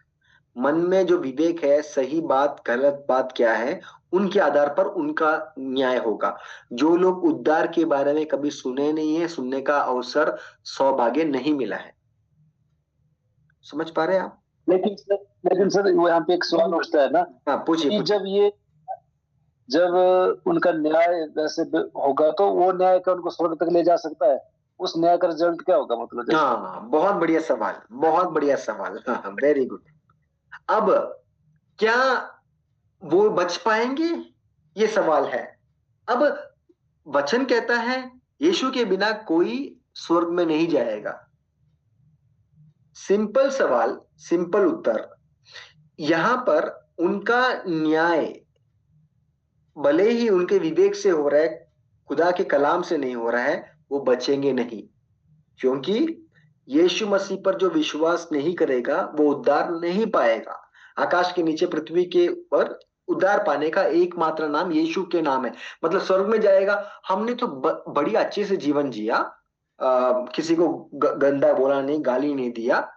Speaker 1: मन में जो विवेक है, सही बात गलत बात क्या है, उनके आधार पर उनका न्याय होगा। जो लोग उद्धार के बारे में कभी सुने नहीं है, सुनने का अवसर सौभाग्य नहीं मिला है। समझ पा रहे हैं आप?
Speaker 6: लेकिन सर वो यहाँ पे एक सवाल उठता है ना।
Speaker 1: हाँ, पूछिए।
Speaker 6: जब उनका न्याय वैसे होगा तो वो न्याय का उनको स्वर्ग तक ले जा सकता है, उस न्याय का रिजल्ट क्या होगा मतलब?
Speaker 1: हाँ, बहुत बढ़िया सवाल, बहुत बढ़िया सवाल। हाँ, वेरी गुड। अब क्या वो बच पाएंगे, ये सवाल है। अब वचन कहता है यीशु के बिना कोई स्वर्ग में नहीं जाएगा। सिंपल सवाल, सिंपल उत्तर। यहां पर उनका न्याय भले ही उनके विवेक से हो रहा है, खुदा के कलाम से नहीं हो रहा है, वो बचेंगे नहीं, क्योंकि यीशु मसीह पर जो विश्वास नहीं करेगा वो उद्धार नहीं पाएगा। आकाश के नीचे पृथ्वी के ऊपर उद्धार पाने का एकमात्र नाम यीशु के नाम है। मतलब स्वर्ग में जाएगा। हमने तो बड़ी अच्छे से जीवन जिया, किसी को गंदा बोला नहीं, गाली नहीं दिया।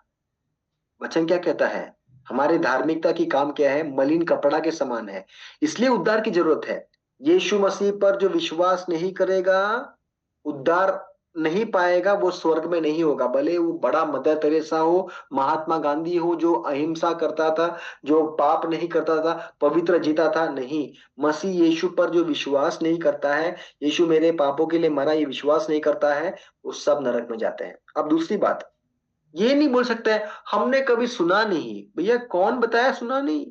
Speaker 1: वचन क्या कहता है? हमारे धार्मिकता की काम क्या है? मलिन कपड़ा के समान है। इसलिए उद्धार की जरूरत है। यीशु मसीह पर जो विश्वास नहीं करेगा, उद्धार नहीं पाएगा, वो स्वर्ग में नहीं होगा। भले वो बड़ा मदर तेरेसा हो, महात्मा गांधी हो, जो अहिंसा करता था, जो पाप नहीं करता था, पवित्र जीता था, नहीं। मसीह यीशु पर जो विश्वास नहीं करता है, यीशु मेरे पापों के लिए मरा, ये विश्वास नहीं करता है, वो सब नरक में जाते हैं। अब दूसरी बात, ये नहीं बोल सकते हैं हमने कभी सुना नहीं। भैया कौन बताया सुना नहीं?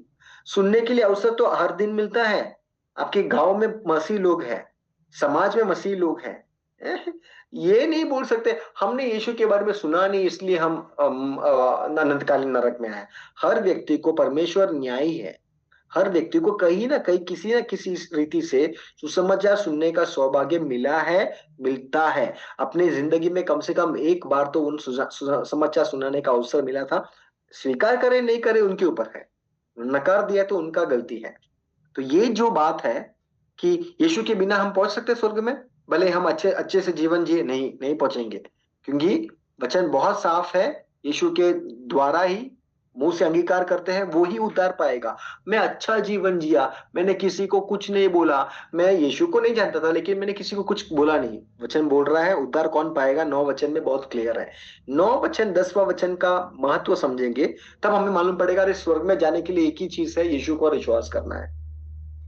Speaker 1: सुनने के लिए अवसर तो हर दिन मिलता है। आपके गांव में मसीह लोग हैं, समाज में मसीह लोग हैं। ये नहीं बोल सकते हमने यीशु के बारे में सुना नहीं इसलिए हम अनंतकालीन नरक में आए। हर व्यक्ति को परमेश्वर न्यायी है। हर व्यक्ति को कहीं ना कहीं किसी ना किसी रीति से सुसमाचार सुनने का सौभाग्य मिला है, मिलता है। अपनी जिंदगी में कम से कम एक बार तो उन समाचार सुनाने का अवसर मिला था। स्वीकार करे नहीं करे उनके ऊपर है, नकार दिया तो उनका गलती है। तो ये जो बात है कि यीशु के बिना हम पहुंच सकते स्वर्ग में, भले हम अच्छे अच्छे से जीवन जिए, नहीं नहीं पहुंचेंगे, क्योंकि वचन बहुत साफ है। यीशु के द्वारा ही मुंह से अंगीकार करते हैं वो ही उद्धार पाएगा। मैं अच्छा जीवन जिया, मैंने किसी को कुछ नहीं बोला, मैं यीशु को नहीं जानता था लेकिन मैंने किसी को कुछ बोला नहीं, वचन बोल रहा है उद्धार कौन पाएगा? 9 वचन में बहुत क्लियर है। 9 वचन 10वां वचन का महत्व समझेंगे तब हमें मालूम पड़ेगा अरे स्वर्ग में जाने के लिए एक ही चीज है, यीशु को विश्वास करना है।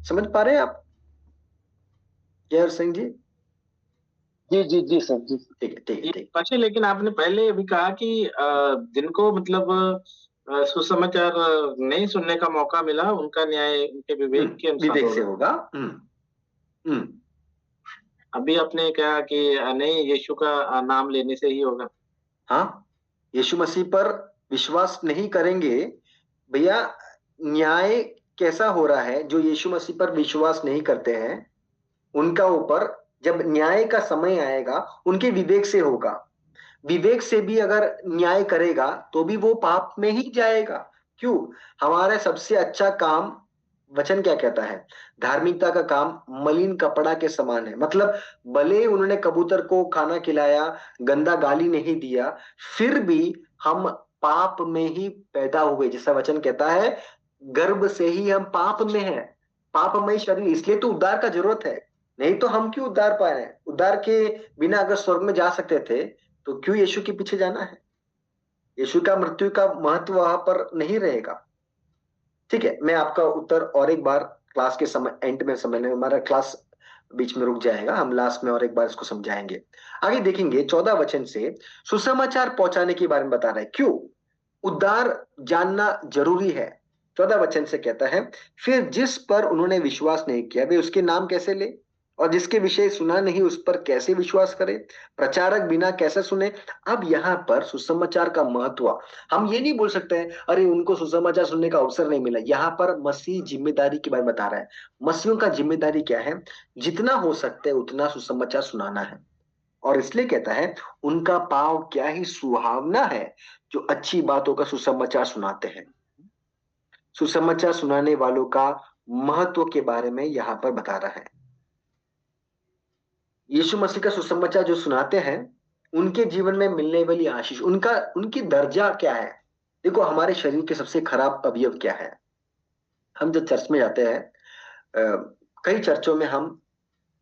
Speaker 1: समझ पा रहे हैं आप जय सिंह जी?
Speaker 6: जी जी जी सर, जी
Speaker 1: ठीक है, ठीक है, ठीक।
Speaker 5: अच्छा, लेकिन आपने पहले अभी कहा कि जिनको मतलब सुसमाचार नहीं सुनने का मौका मिला, उनका न्याय उनके विवेक के अनुसार
Speaker 1: विवेक से होगा।
Speaker 5: अभी आपने कहा कि नहीं, यीशु का नाम लेने से ही होगा।
Speaker 1: हाँ, यीशु मसीह पर विश्वास नहीं करेंगे भैया, न्याय कैसा हो रहा है? जो यीशु मसीह पर विश्वास नहीं करते हैं उनका ऊपर जब न्याय का समय आएगा उनके विवेक से होगा। विवेक से भी अगर न्याय करेगा तो भी वो पाप में ही जाएगा। क्यों? हमारा सबसे अच्छा काम, वचन क्या कहता है? धार्मिकता का काम मलिन कपड़ा के समान है। मतलब भले उन्होंने कबूतर को खाना खिलाया, गंदा गाली नहीं दिया, फिर भी हम पाप में ही पैदा हुए। जैसा वचन कहता है गर्भ से ही हम पाप में हैं, पापमय शरीर। इसलिए तो उद्धार का जरूरत है, नहीं तो हम क्यों उद्धार पा रहे हैं? उद्धार के बिना अगर स्वर्ग में जा सकते थे तो क्यों यीशु के पीछे जाना है? यीशु का मृत्यु का महत्व वहां पर नहीं रहेगा। ठीक है, मैं आपका उत्तर और एक बार क्लास के समय एंड में समझने, हमारा क्लास बीच में रुक जाएगा, हम लास्ट में और एक बार इसको समझाएंगे। आगे देखेंगे 14 वचन से सुसमाचार पहुंचाने के बारे में बता रहे हैं। क्यों उद्धार जानना जरूरी है? 14 वचन से कहता है फिर जिस पर उन्होंने विश्वास नहीं किया वे उसके नाम कैसे ले? और जिसके विषय सुना नहीं उस पर कैसे विश्वास करे, प्रचारक बिना कैसे सुने। अब यहाँ पर सुसमाचार का महत्व, हम ये नहीं बोल सकते हैं अरे उनको सुसमाचार सुनने का अवसर नहीं मिला। यहाँ पर मसीह जिम्मेदारी की बात बता रहा है। मसीहों का जिम्मेदारी क्या है, जितना हो सकता है उतना सुसमाचार सुनाना है। और इसलिए कहता है उनका पाव क्या ही सुहावना है जो अच्छी बातों का सुसमाचार सुनाते हैं। सुसमाचार सुनाने वालों का महत्व के बारे में यहाँ पर बता रहा है। यीशु मसीह का सुसमाचार जो सुनाते हैं उनके जीवन में मिलने वाली आशीष, उनकी दर्जा क्या है। देखो हमारे शरीर के सबसे खराब अवयव क्या है। हम जब चर्च में जाते हैं, कई चर्चों में हम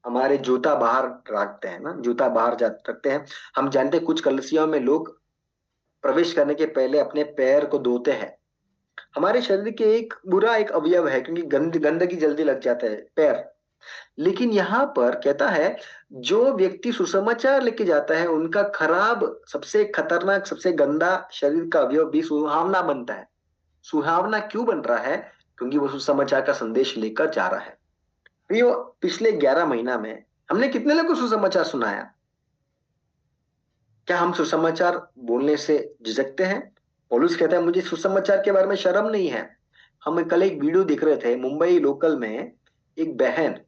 Speaker 1: हमारे जूता बाहर रखते हैं ना, जूता बाहर रखते हैं। हम जानते हैं कुछ कलीसियाओं में लोग प्रवेश करने के पहले अपने पैर को धोते हैं। हमारे शरीर के एक बुरा एक अवयव है क्योंकि गंदगी जल्दी लग जाता है पैर। लेकिन यहाँ पर कहता है जो व्यक्ति सुसमाचार लेके जाता है उनका खराब, सबसे खतरनाक, सबसे गंदा शरीर का अवयव भी सुहावना बनता है। सुहावना क्यों बन रहा है, क्योंकि वो सुसमाचार का संदेश लेकर जा रहा है। प्रियो, पिछले 11 महीना में हमने कितने लोगों को सुसमाचार सुनाया। क्या हम सुसमाचार बोलने से झिझकते हैं? पौलुस कहता है मुझे सुसमाचार के बारे में शर्म नहीं है। हम कल एक वीडियो देख रहे थे, मुंबई लोकल में एक बहन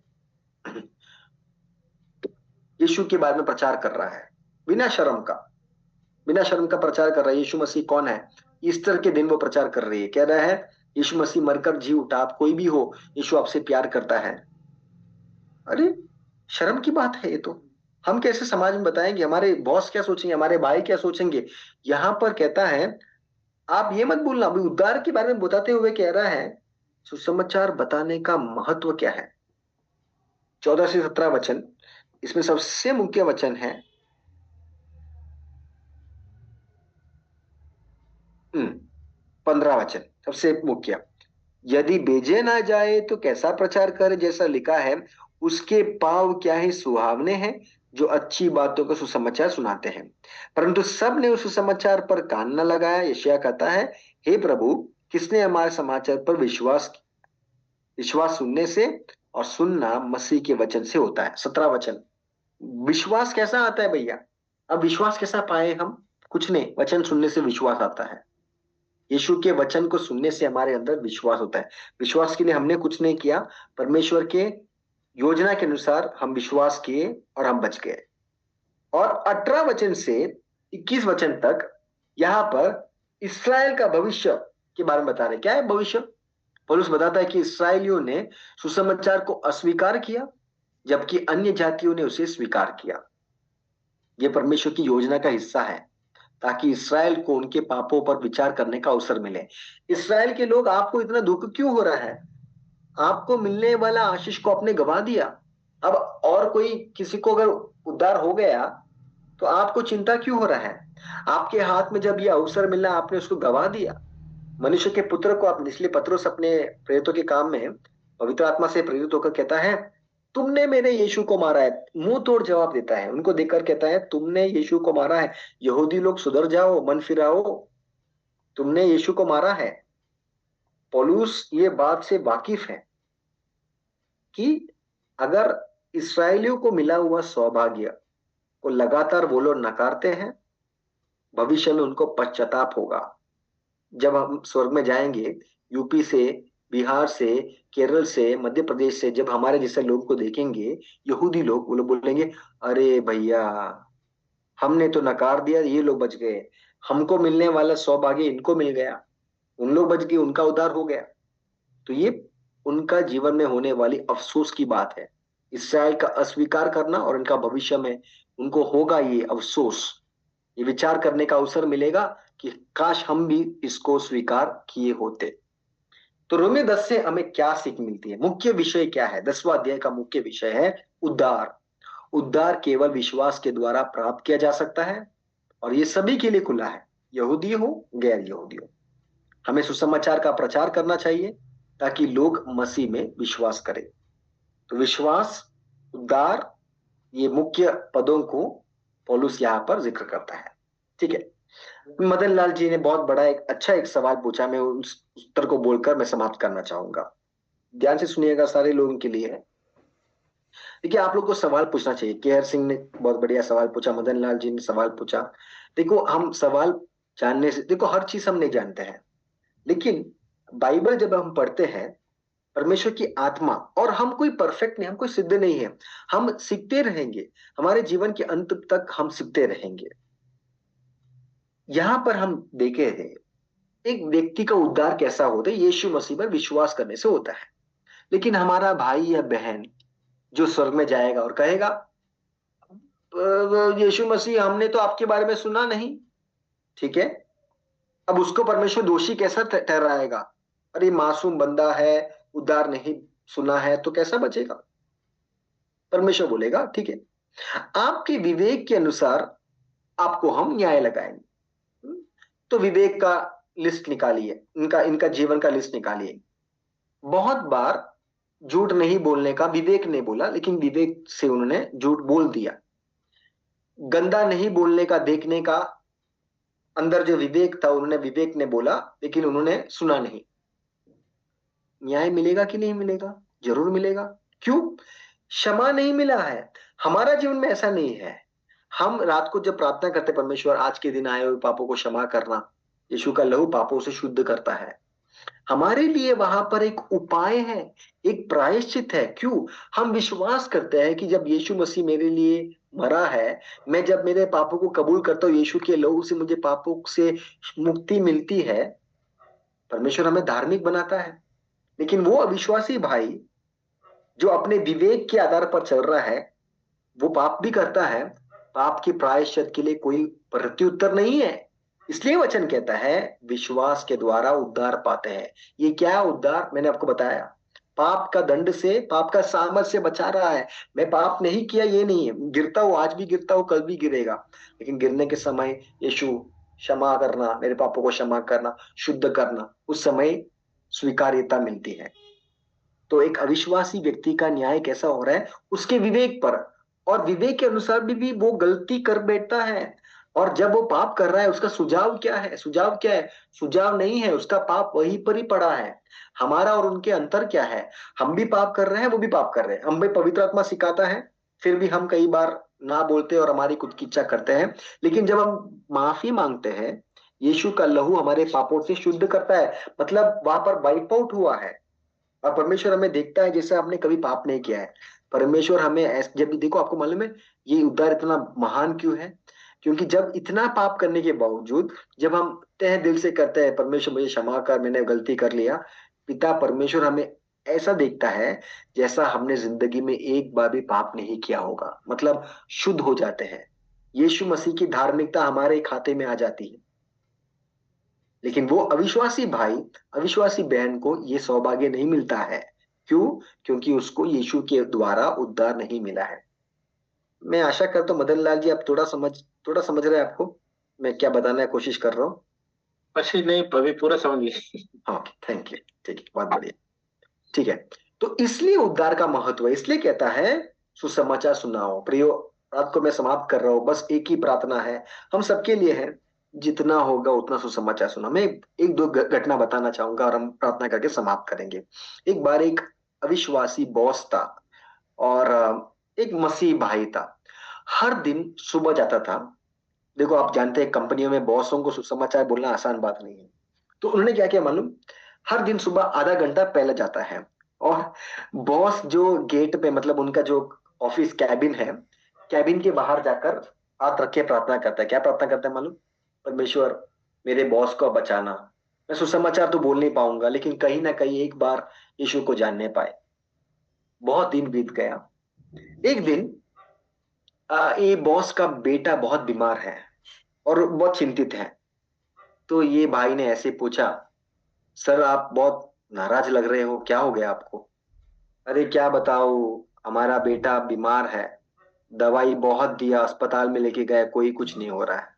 Speaker 1: यीशु के बारे में प्रचार कर रहा है, बिना शर्म का प्रचार कर रहा है। यीशु मसीह कौन है, ईस्टर के दिन वो प्रचार कर रही है। कह रहा है यीशु मसीह मरकर जी उठा, आप कोई भी हो, यीशु आपसे प्यार करता है। अरे शर्म की बात है ये तो। हम कैसे समाज में बताएंगे, हमारे बॉस क्या सोचेंगे, हमारे भाई क्या सोचेंगे। यहाँ पर कहता है आप ये मत भूलना। अभी उद्धार के बारे में बताते हुए कह रहा है सुसमाचार बताने का महत्व क्या है। 14 से 17 वचन, इसमें सबसे मुख्य वचन है 15 वचन सबसे मुख्य। यदि भेजे ना जाए तो कैसा प्रचार करे, जैसा लिखा है उसके पांव क्या ही सुहावने हैं जो अच्छी बातों का सुसमाचार सुनाते हैं। परंतु सब ने उस सुसमाचार पर कान न लगाया। यशायाह कहता है हे प्रभु, किसने हमारे समाचार पर विश्वास सुनने से, और सुनना मसीह के वचन से होता है। 17 वचन, विश्वास कैसा आता है भैया। अब विश्वास कैसा पाए हम, कुछ नहीं, वचन सुनने से विश्वास आता है। यीशु के वचन को सुनने से हमारे अंदर विश्वास होता है। विश्वास के लिए हमने कुछ नहीं किया, परमेश्वर के योजना के अनुसार हम विश्वास किए और हम बच गए। और 18 वचन से 21 वचन तक यहाँ पर इस्राएल का भविष्य के बारे में बता रहे। क्या है भविष्य? पौलुस बताता है कि इस्राएलियों ने सुसमाचार को अस्वीकार किया जबकि अन्य जातियों ने उसे स्वीकार किया। यह परमेश्वर की योजना का हिस्सा है ताकि इस्राएल को उनके पापों पर विचार करने का अवसर मिले। इस्राएल के लोग, आपको इतना दुख क्यों हो रहा है? आपको मिलने वाला आशीष को आपने गवा दिया। अब और कोई किसी को अगर उद्धार हो गया तो आपको चिंता क्यों हो रहा है? आपके हाथ में जब यह अवसर मिला आपने उसको गवा दिया। मनुष्य के पुत्र को आप, इसलिए पत्रोस अपने प्रेरितों के काम में पवित्र आत्मा से प्रेरित होकर कहता है तुमने मेरे यीशु को मारा है। मुंह तोड़ जवाब देता है, उनको देखकर कहता है तुमने यीशु को मारा है। यहूदी लोग सुधर जाओ, मन फिराओ, तुमने यीशु को मारा है। पौलुस ये बात से वाकिफ है कि अगर इस्राएलियों को मिला हुआ सौभाग्य को लगातार वो लोग नकारते हैं, भविष्य में उनको पश्चाताप होगा। जब हम स्वर्ग में जाएंगे, यूपी से, बिहार से, केरल से, मध्य प्रदेश से जब हमारे जैसे लोग को देखेंगे, यहूदी लोग, वो लोग बोलेंगे अरे भैया हमने तो नकार दिया, ये लोग बच गए, हमको मिलने वाला सौभाग्य इनको मिल गया, उन लोग बच गए, उनका उद्धार हो गया। तो ये उनका जीवन में होने वाली अफसोस की बात है, इस्राएल का अस्वीकार करना, और इनका भविष्य में उनको होगा ये अफसोस। ये विचार करने का अवसर मिलेगा कि काश हम भी इसको स्वीकार किए होते। तो रोमियो 10 से हमें क्या सीख मिलती है? मुख्य विषय क्या है? 10वां अध्याय का मुख्य विषय है उद्धार। उद्धार केवल विश्वास के द्वारा प्राप्त किया जा सकता है और ये सभी के लिए खुला है, यहूदी हो गैर यहूदी हो। हमें सुसमाचार का प्रचार करना चाहिए ताकि लोग मसीह में विश्वास करें। तो विश्वास, उद्धार, ये मुख्य पदों को पौलुस यहाँ पर जिक्र करता है। ठीक है, मदन लाल जी ने बहुत बड़ा एक सवाल पूछा, मैं उस उत्तर को बोलकर मैं समाप्त करना चाहूंगा। ध्यान से सुनिएगा, सारे लोगों के लिए है। देखिए, आप लोग को सवाल पूछना चाहिए। केहर सिंह ने बहुत बढ़िया सवाल पूछा, मदन लाल जी ने सवाल पूछा। देखो, हम सवाल जानने से, देखो हर चीज हम नहीं जानते हैं, लेकिन बाइबल जब हम पढ़ते हैं, परमेश्वर की आत्मा, और हम कोई परफेक्ट नहीं, हम कोई सिद्ध नहीं है, हम सीखते रहेंगे, हमारे जीवन के अंत तक हम सीखते रहेंगे। यहां पर हम देखे थे एक व्यक्ति का उद्धार कैसा होता है, यीशु मसीह पर विश्वास करने से होता है। लेकिन हमारा भाई या बहन जो स्वर्ग में जाएगा और कहेगा, यीशु मसीह हमने तो आपके बारे में सुना नहीं, ठीक है, अब उसको परमेश्वर दोषी कैसा ठहराएगा? अरे मासूम बंदा है, उद्धार नहीं सुना है, तो कैसा बचेगा? परमेश्वर बोलेगा ठीक है, आपके विवेक के अनुसार आपको हम न्याय लगाएंगे। तो विवेक का लिस्ट निकालिए, इनका इनका जीवन का लिस्ट निकालिए। बहुत बार झूठ नहीं बोलने का विवेक ने बोला, लेकिन विवेक से उन्होंने झूठ बोल दिया। गंदा नहीं बोलने का, देखने का, अंदर जो विवेक था उन्होंने, विवेक ने बोला, लेकिन उन्होंने सुना नहीं। न्याय मिलेगा कि नहीं मिलेगा? जरूर मिलेगा। क्यों? क्षमा नहीं मिला है। हमारा जीवन में ऐसा नहीं है। हम रात को जब प्रार्थना करते, परमेश्वर आज के दिन आए हुए पापों को क्षमा करना, यीशु का लहू पापों से शुद्ध करता है, हमारे लिए वहां पर एक उपाय है, एक प्रायश्चित है। क्यों? हम विश्वास करते हैं कि जब यीशु मसीह मेरे लिए मरा है, मैं जब मेरे पापों को कबूल करता हूँ, यीशु के लहू से मुझे पापों से मुक्ति मिलती है, परमेश्वर हमें धार्मिक बनाता है। लेकिन वो अविश्वासी भाई जो अपने विवेक के आधार पर चल रहा है, वो पाप भी करता है, पाप की प्रायश्चित के लिए कोई प्रत्युत्तर नहीं है। इसलिए वचन कहता है विश्वास के द्वारा उद्धार पाते हैं। ये क्या उद्धार? मैंने आपको बताया, पाप का दंड से, पाप का सामर्थ से बचा रहा है। मैं पाप नहीं किया ये नहीं है, गिरता हूं, आज भी गिरता हूं, कल भी गिरेगा, लेकिन गिरने के समय यीशु क्षमा करना, मेरे पापों को क्षमा करना, शुद्ध करना, उस समय स्वीकार्यता मिलती है। तो एक अविश्वासी व्यक्ति का न्याय कैसा हो रहा है? उसके विवेक पर, और विवेक के अनुसार भी वो गलती कर बैठता है। और जब वो पाप कर रहा है, उसका सुझाव क्या है? सुझाव क्या है? सुझाव नहीं है, उसका पाप वहीं पर ही पड़ा है। हमारा और उनके अंतर क्या है? हम भी पाप कर रहे हैं, वो भी पाप कर रहे हैं। हम भी, पवित्र आत्मा सिखाता है, फिर भी हम कई बार ना बोलते और हमारी खुद की इच्छा करते हैं। लेकिन जब हम माफी मांगते हैं, यीशु का लहू हमारे पापों से शुद्ध करता है, मतलब वहां पर वाइप आउट हुआ है। और परमेश्वर हमें देखता है जैसे आपने कभी पाप नहीं किया है। परमेश्वर हमें जब भी, देखो आपको मालूम है ये उद्धार इतना महान क्यों है? क्योंकि जब इतना पाप करने के बावजूद जब हम तहे दिल से कहते हैं परमेश्वर मुझे क्षमा कर, मैंने गलती कर लिया, पिता परमेश्वर हमें ऐसा देखता है जैसा हमने जिंदगी में एक बार भी पाप नहीं किया होगा, मतलब शुद्ध हो जाते हैं। यीशु मसीह की धार्मिकता हमारे खाते में आ जाती है। लेकिन वो अविश्वासी भाई, अविश्वासी बहन को ये सौभाग्य नहीं मिलता है। क्यों? क्योंकि उसको यीशु के द्वारा उद्धार नहीं मिला है। मैं आशा करता हूँ मदन लाल जी आप थोड़ा समझ रहे हैं आपको मैं क्या बताने की कोशिश कर रहा हूँ?
Speaker 5: पशी नहीं, अभी पूरा समझ गए।
Speaker 1: हाँ, थैंक यू, ठीक है, बहुत बढ़िया, ठीक है। तो इसलिए उद्धार का महत्व, इसलिए कहता है सुसमाचार सुनाओ। प्रियो, रात को मैं समाप्त कर रहा हूँ, बस एक ही प्रार्थना है हम सबके लिए है, जितना होगा उतना सुसमाचार सुना। मैं एक दो घटना बताना चाहूंगा और हम प्रार्थना करके समाप्त करेंगे। एक बार एक अविश्वासी बॉस था और एक मसीह भाई था। हर दिन सुबह जाता था। देखो आप जानते हैं कंपनियों में बॉसों को सुसमाचार बोलना आसान बात नहीं है। तो उन्होंने क्या किया मालूम? हर दिन सुबह आधा घंटा पहले जाता है और बॉस जो गेट पे, मतलब उनका जो ऑफिस कैबिन है, कैबिन के बाहर जाकर हाथ रख के प्रार्थना करता है। क्या प्रार्थना करता है मालूम? परमेश्वर मेरे बॉस को बचाना, मैं सुसमाचार तो बोल नहीं पाऊंगा लेकिन कहीं ना कहीं एक बार यीशु को जानने पाए। बहुत दिन बीत गया। एक दिन ये बॉस का बेटा बहुत बीमार है और बहुत चिंतित है। तो ये भाई ने ऐसे पूछा, सर आप बहुत नाराज लग रहे हो, क्या हो गया आपको? अरे क्या बताओ, हमारा बेटा बीमार है, दवाई बहुत दिया, अस्पताल में लेके गए, कोई कुछ नहीं हो रहा है।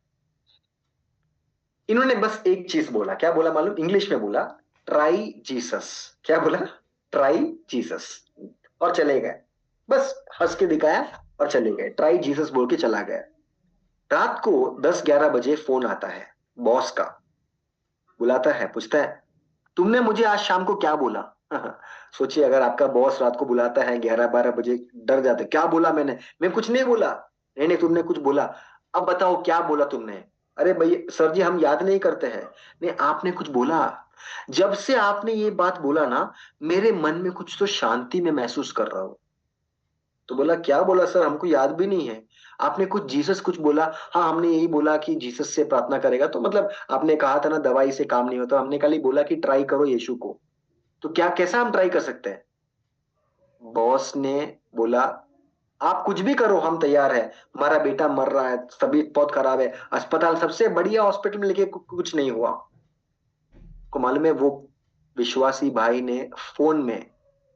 Speaker 1: इन्होंने बस एक चीज बोला। क्या बोला मालूम? इंग्लिश में बोला, ट्राई जीसस। क्या बोला? Try Jesus. और चले गए, बस हंस के दिखाया और चले गए, ट्राई जीसस बोल के चला गया। रात को 10-11 बजे फोन आता है बॉस का। बुलाता है, पूछता है तुमने मुझे आज शाम को क्या बोला? सोचिए अगर आपका बॉस रात को बुलाता है 11-12 बजे, डर जाते, क्या बोला मैं कुछ नहीं बोला। नहीं नहीं तुमने कुछ बोला, अब बताओ क्या बोला तुमने। अरे भाई सर जी हम याद नहीं करते हैं। नहीं आपने कुछ बोला, जब से आपने ये बात बोला ना मेरे मन में कुछ तो शांति में महसूस कर रहा हूं। तो बोला क्या बोला सर, हमको याद भी नहीं है। आपने कुछ जीसस कुछ बोला। हाँ हमने यही बोला कि जीसस से प्रार्थना करेगा, तो मतलब आपने कहा था ना दवाई से काम नहीं होता, हमने खाली बोला कि ट्राई करो यीशु को। तो क्या कैसा हम ट्राई कर सकते हैं। बॉस ने बोला आप कुछ भी करो हम तैयार है, हमारा बेटा मर रहा है, तबीयत बहुत खराब है, अस्पताल सबसे बढ़िया हॉस्पिटल में लेके कुछ नहीं हुआ। को मालूम है वो विश्वासी भाई ने फोन में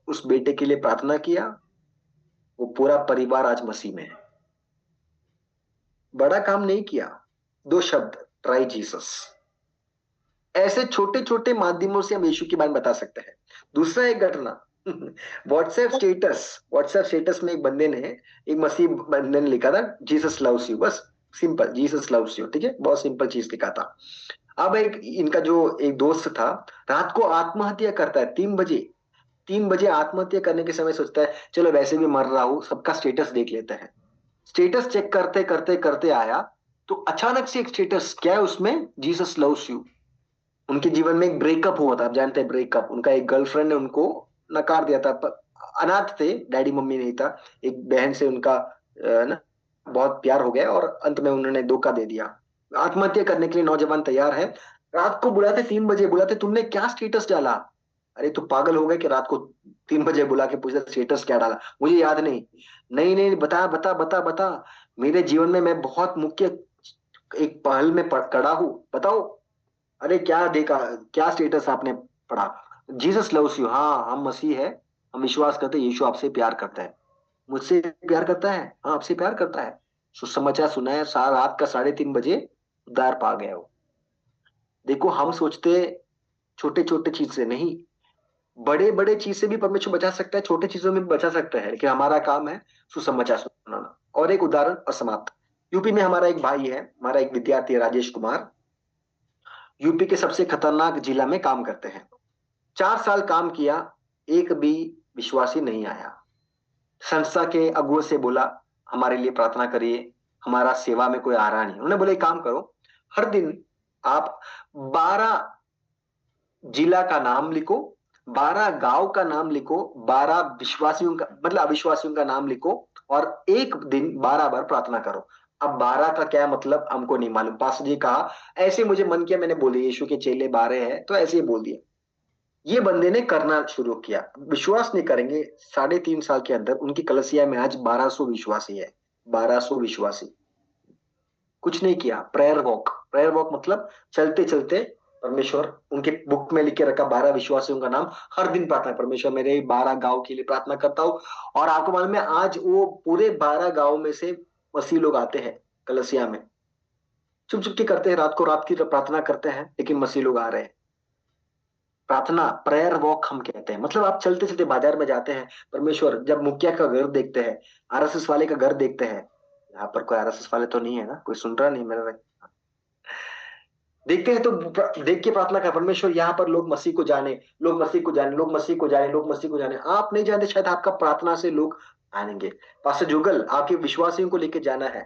Speaker 1: उस बेटे के लिए प्रार्थना किया, वो पूरा परिवार आज मसीह में है। बड़ा काम नहीं किया, 2 शब्द, ट्राई जीसस। ऐसे छोटे छोटे माध्यमों से हम यीशु के बारे में बता सकते हैं। दूसरा एक घटना व्हाट्सएप स्टेटस में एक बंदे ने, एक मसीह बंदे ने लिखा था जीसस लव्स यू, बस सिंपल जीसस लव्स यू, ठीक है, बहुत सिंपल चीज लिखा था। अब एक इनका जो एक दोस्त था रात को आत्महत्या करता है 3 बजे आत्महत्या करने के समय सोचता है चलो वैसे भी मर रहा हूं, सबका स्टेटस देख लेते हैं। स्टेटस चेक करते करते करते आया तो अचानक से एक स्टेटस क्या है उसमें, जीसस लव्स यू। उनके जीवन में एक ब्रेकअप हुआ था, आप जानते हैं ब्रेकअप, उनका एक गर्लफ्रेंड ने उनको नकार दिया था, अनाथ थे, डैडी मम्मी नहीं था, एक बहन से उनका ना बहुत प्यार हो गया और अंत में उन्होंने धोखा दे दिया। आत्महत्या करने के लिए नौजवान तैयार है, रात को बुलाते 3 बजे, बुलाते तुमने क्या स्टेटस डाला। अरे तो पागल हो गए कि रात को 3 बजे बुला के पूछा स्टेटस क्या डाला, मुझे याद नहीं। नहीं नहीं बता बता बता बता, मेरे जीवन में मैं बहुत मुख्य एक पहल में खड़ा हूं, बताओ। अरे क्या देखा, क्या स्टेटस आपने पढ़ा। जीसस लव्स यू, हाँ हम मसीह है, हम विश्वास करते हैं यीशु आपसे प्यार करता है। मुझसे प्यार करता है, हाँ आपसे प्यार करता है। सुसमाचार सुना है, रात का 3:30 बजे उद्धार पा गया हो। देखो हम सोचते छोटे छोटे चीज से नहीं, बड़े बड़े चीज से भी परमेश्वर बचा सकता है, छोटे चीजों में भी बचा सकता है, लेकिन हमारा काम है सुसमाचार सुनाना। और एक उदाहरण और समाप्त। यूपी में हमारा एक भाई है, हमारा एक विद्यार्थी है राजेश कुमार, यूपी के सबसे खतरनाक जिला में काम करते हैं। 4 साल काम किया, एक भी विश्वासी नहीं आया। संस्था के अगुओं से बोला हमारे लिए प्रार्थना करिए, हमारा सेवा में कोई आ रहा नहीं। उन्होंने बोले काम करो, हर दिन आप 12 जिला का नाम लिखो, 12 गांव का नाम लिखो, 12 विश्वासियों का मतलब अविश्वासियों का नाम लिखो और एक दिन 12 बार प्रार्थना करो। अब 12 का क्या मतलब हमको नहीं मालूम, पास्टर जी कहा, ऐसे मुझे मन किया मैंने बोले यीशु के चेले 12 हैं तो ऐसे ही बोल दिया। ये बंदे ने करना शुरू किया, विश्वास नहीं करेंगे 3.5 साल के अंदर उनकी कलसिया में आज 1200 विश्वासी है, 1200 विश्वासी। कुछ नहीं किया, प्रेयर वॉक मतलब चलते चलते परमेश्वर उनके बुक में लिख के रखा 12 विश्वासियों का नाम, हर दिन प्रार्थना, परमेश्वर मेरे 12 गांव के लिए प्रार्थना करता हूँ। और आपको मालूम है आज वो पूरे 12 गांव में से मसीह लोग आते हैं कलसिया में, चुप चुप के करते हैं, रात की प्रार्थना करते हैं, लेकिन मसीह लोग आ रहे हैं। प्रार्थना प्रेयर वॉक हम कहते हैं, मतलब आप चलते चलते बाजार में जाते हैं, परमेश्वर जब मुखिया का घर देखते हैं, आरएसएस वाले का घर देखते हैं, यहाँ पर कोई आरएसएस वाले तो नहीं है ना, कोई सुन रहा नहीं मेरा, देखते हैं तो देख के प्रार्थना कर, परमेश्वर यहाँ पर लोग मसीह को जाने, लोग मसीह को जाने, लोग मसीह को जाने, लोग मसीह को जाने। आप नहीं जानते शायद आपका प्रार्थना से लोग आएंगे। पास्टर जुगल आपके विश्वासियों को लेकर जाना है,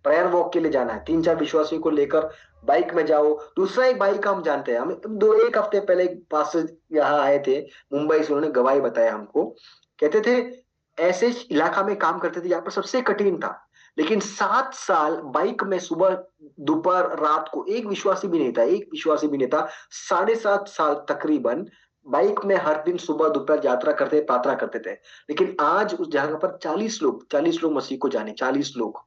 Speaker 1: प्रेयर वॉक के लिए जाना है, 3-4 विश्वासियों को लेकर बाइक में जाओ। दूसरा एक भाई का हम जानते हैं, हम 1 हफ्ते पहले एक पास्टर यहाँ आए थे मुंबई से, उन्होंने गवाही बताया हमको, कहते थे ऐसे इलाका में काम करते थे यहाँ पर सबसे कठिन था, लेकिन 7 साल बाइक में सुबह दोपहर रात को एक विश्वासी भी नहीं था, एक विश्वासी भी नहीं था, 7.5 साल तकरीबन बाइक में हर दिन सुबह दोपहर यात्रा करते प्रार्थना करते थे। लेकिन आज उस जगह पर 40 लोग मसीह को जाने, 40 लोग।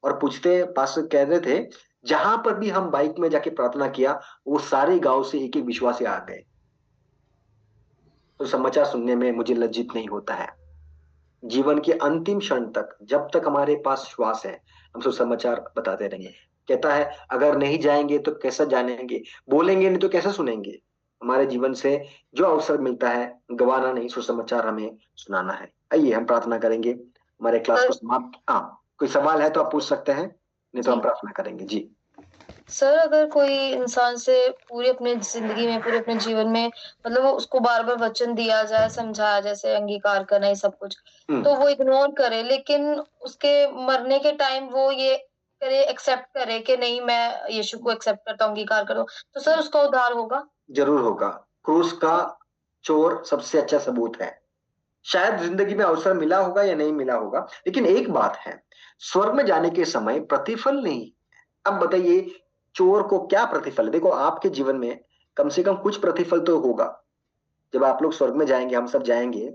Speaker 1: और पूछते पास्टर कह रहे थे जहां पर भी हम बाइक में जाके प्रार्थना किया वो सारे गांव से एक एक विश्वासी आ गए। तो समाचार सुनने में मुझे लज्जित नहीं होता है। जीवन के अंतिम क्षण तक जब तक हमारे पास श्वास है हम सब समाचार बताते रहेंगे। कहता है अगर नहीं जाएंगे तो कैसा जानेंगे, बोलेंगे नहीं तो कैसे सुनेंगे। हमारे जीवन से जो अवसर मिलता है गवाना नहीं, सुसमाचार हमें सुनाना है। आइए हम प्रार्थना करेंगे, हमारे क्लास को समाप्त। हाँ कोई सवाल है तो आप पूछ सकते हैं, नहीं तो हम प्रार्थना करेंगे जी।
Speaker 8: सर अगर कोई इंसान से पूरी अपनी जिंदगी में, पूरे अपने जीवन में मतलब वो उसको बार-बार वचन दिया जाए, समझाया जैसे अंगीकार करना ये सब कुछ, तो वो इग्नोर करे, लेकिन उसके मरने के टाइम वो ये करे, एक्सेप्ट करे कि नहीं मैं यीशु को एक्सेप्ट करता हूँ, अंगीकार करो, तो सर उसका उद्धार होगा?
Speaker 1: जरूर होगा। क्रूस का चोर सबसे अच्छा सबूत है। शायद जिंदगी में अवसर मिला होगा या नहीं मिला होगा, लेकिन एक बात है, स्वर्ग में जाने के समय प्रतिफल नहीं। अब बताइए चोर को क्या प्रतिफल है? देखो आपके जीवन में कम से कम कुछ प्रतिफल तो होगा। जब आप लोग स्वर्ग में जाएंगे, हम सब जाएंगे,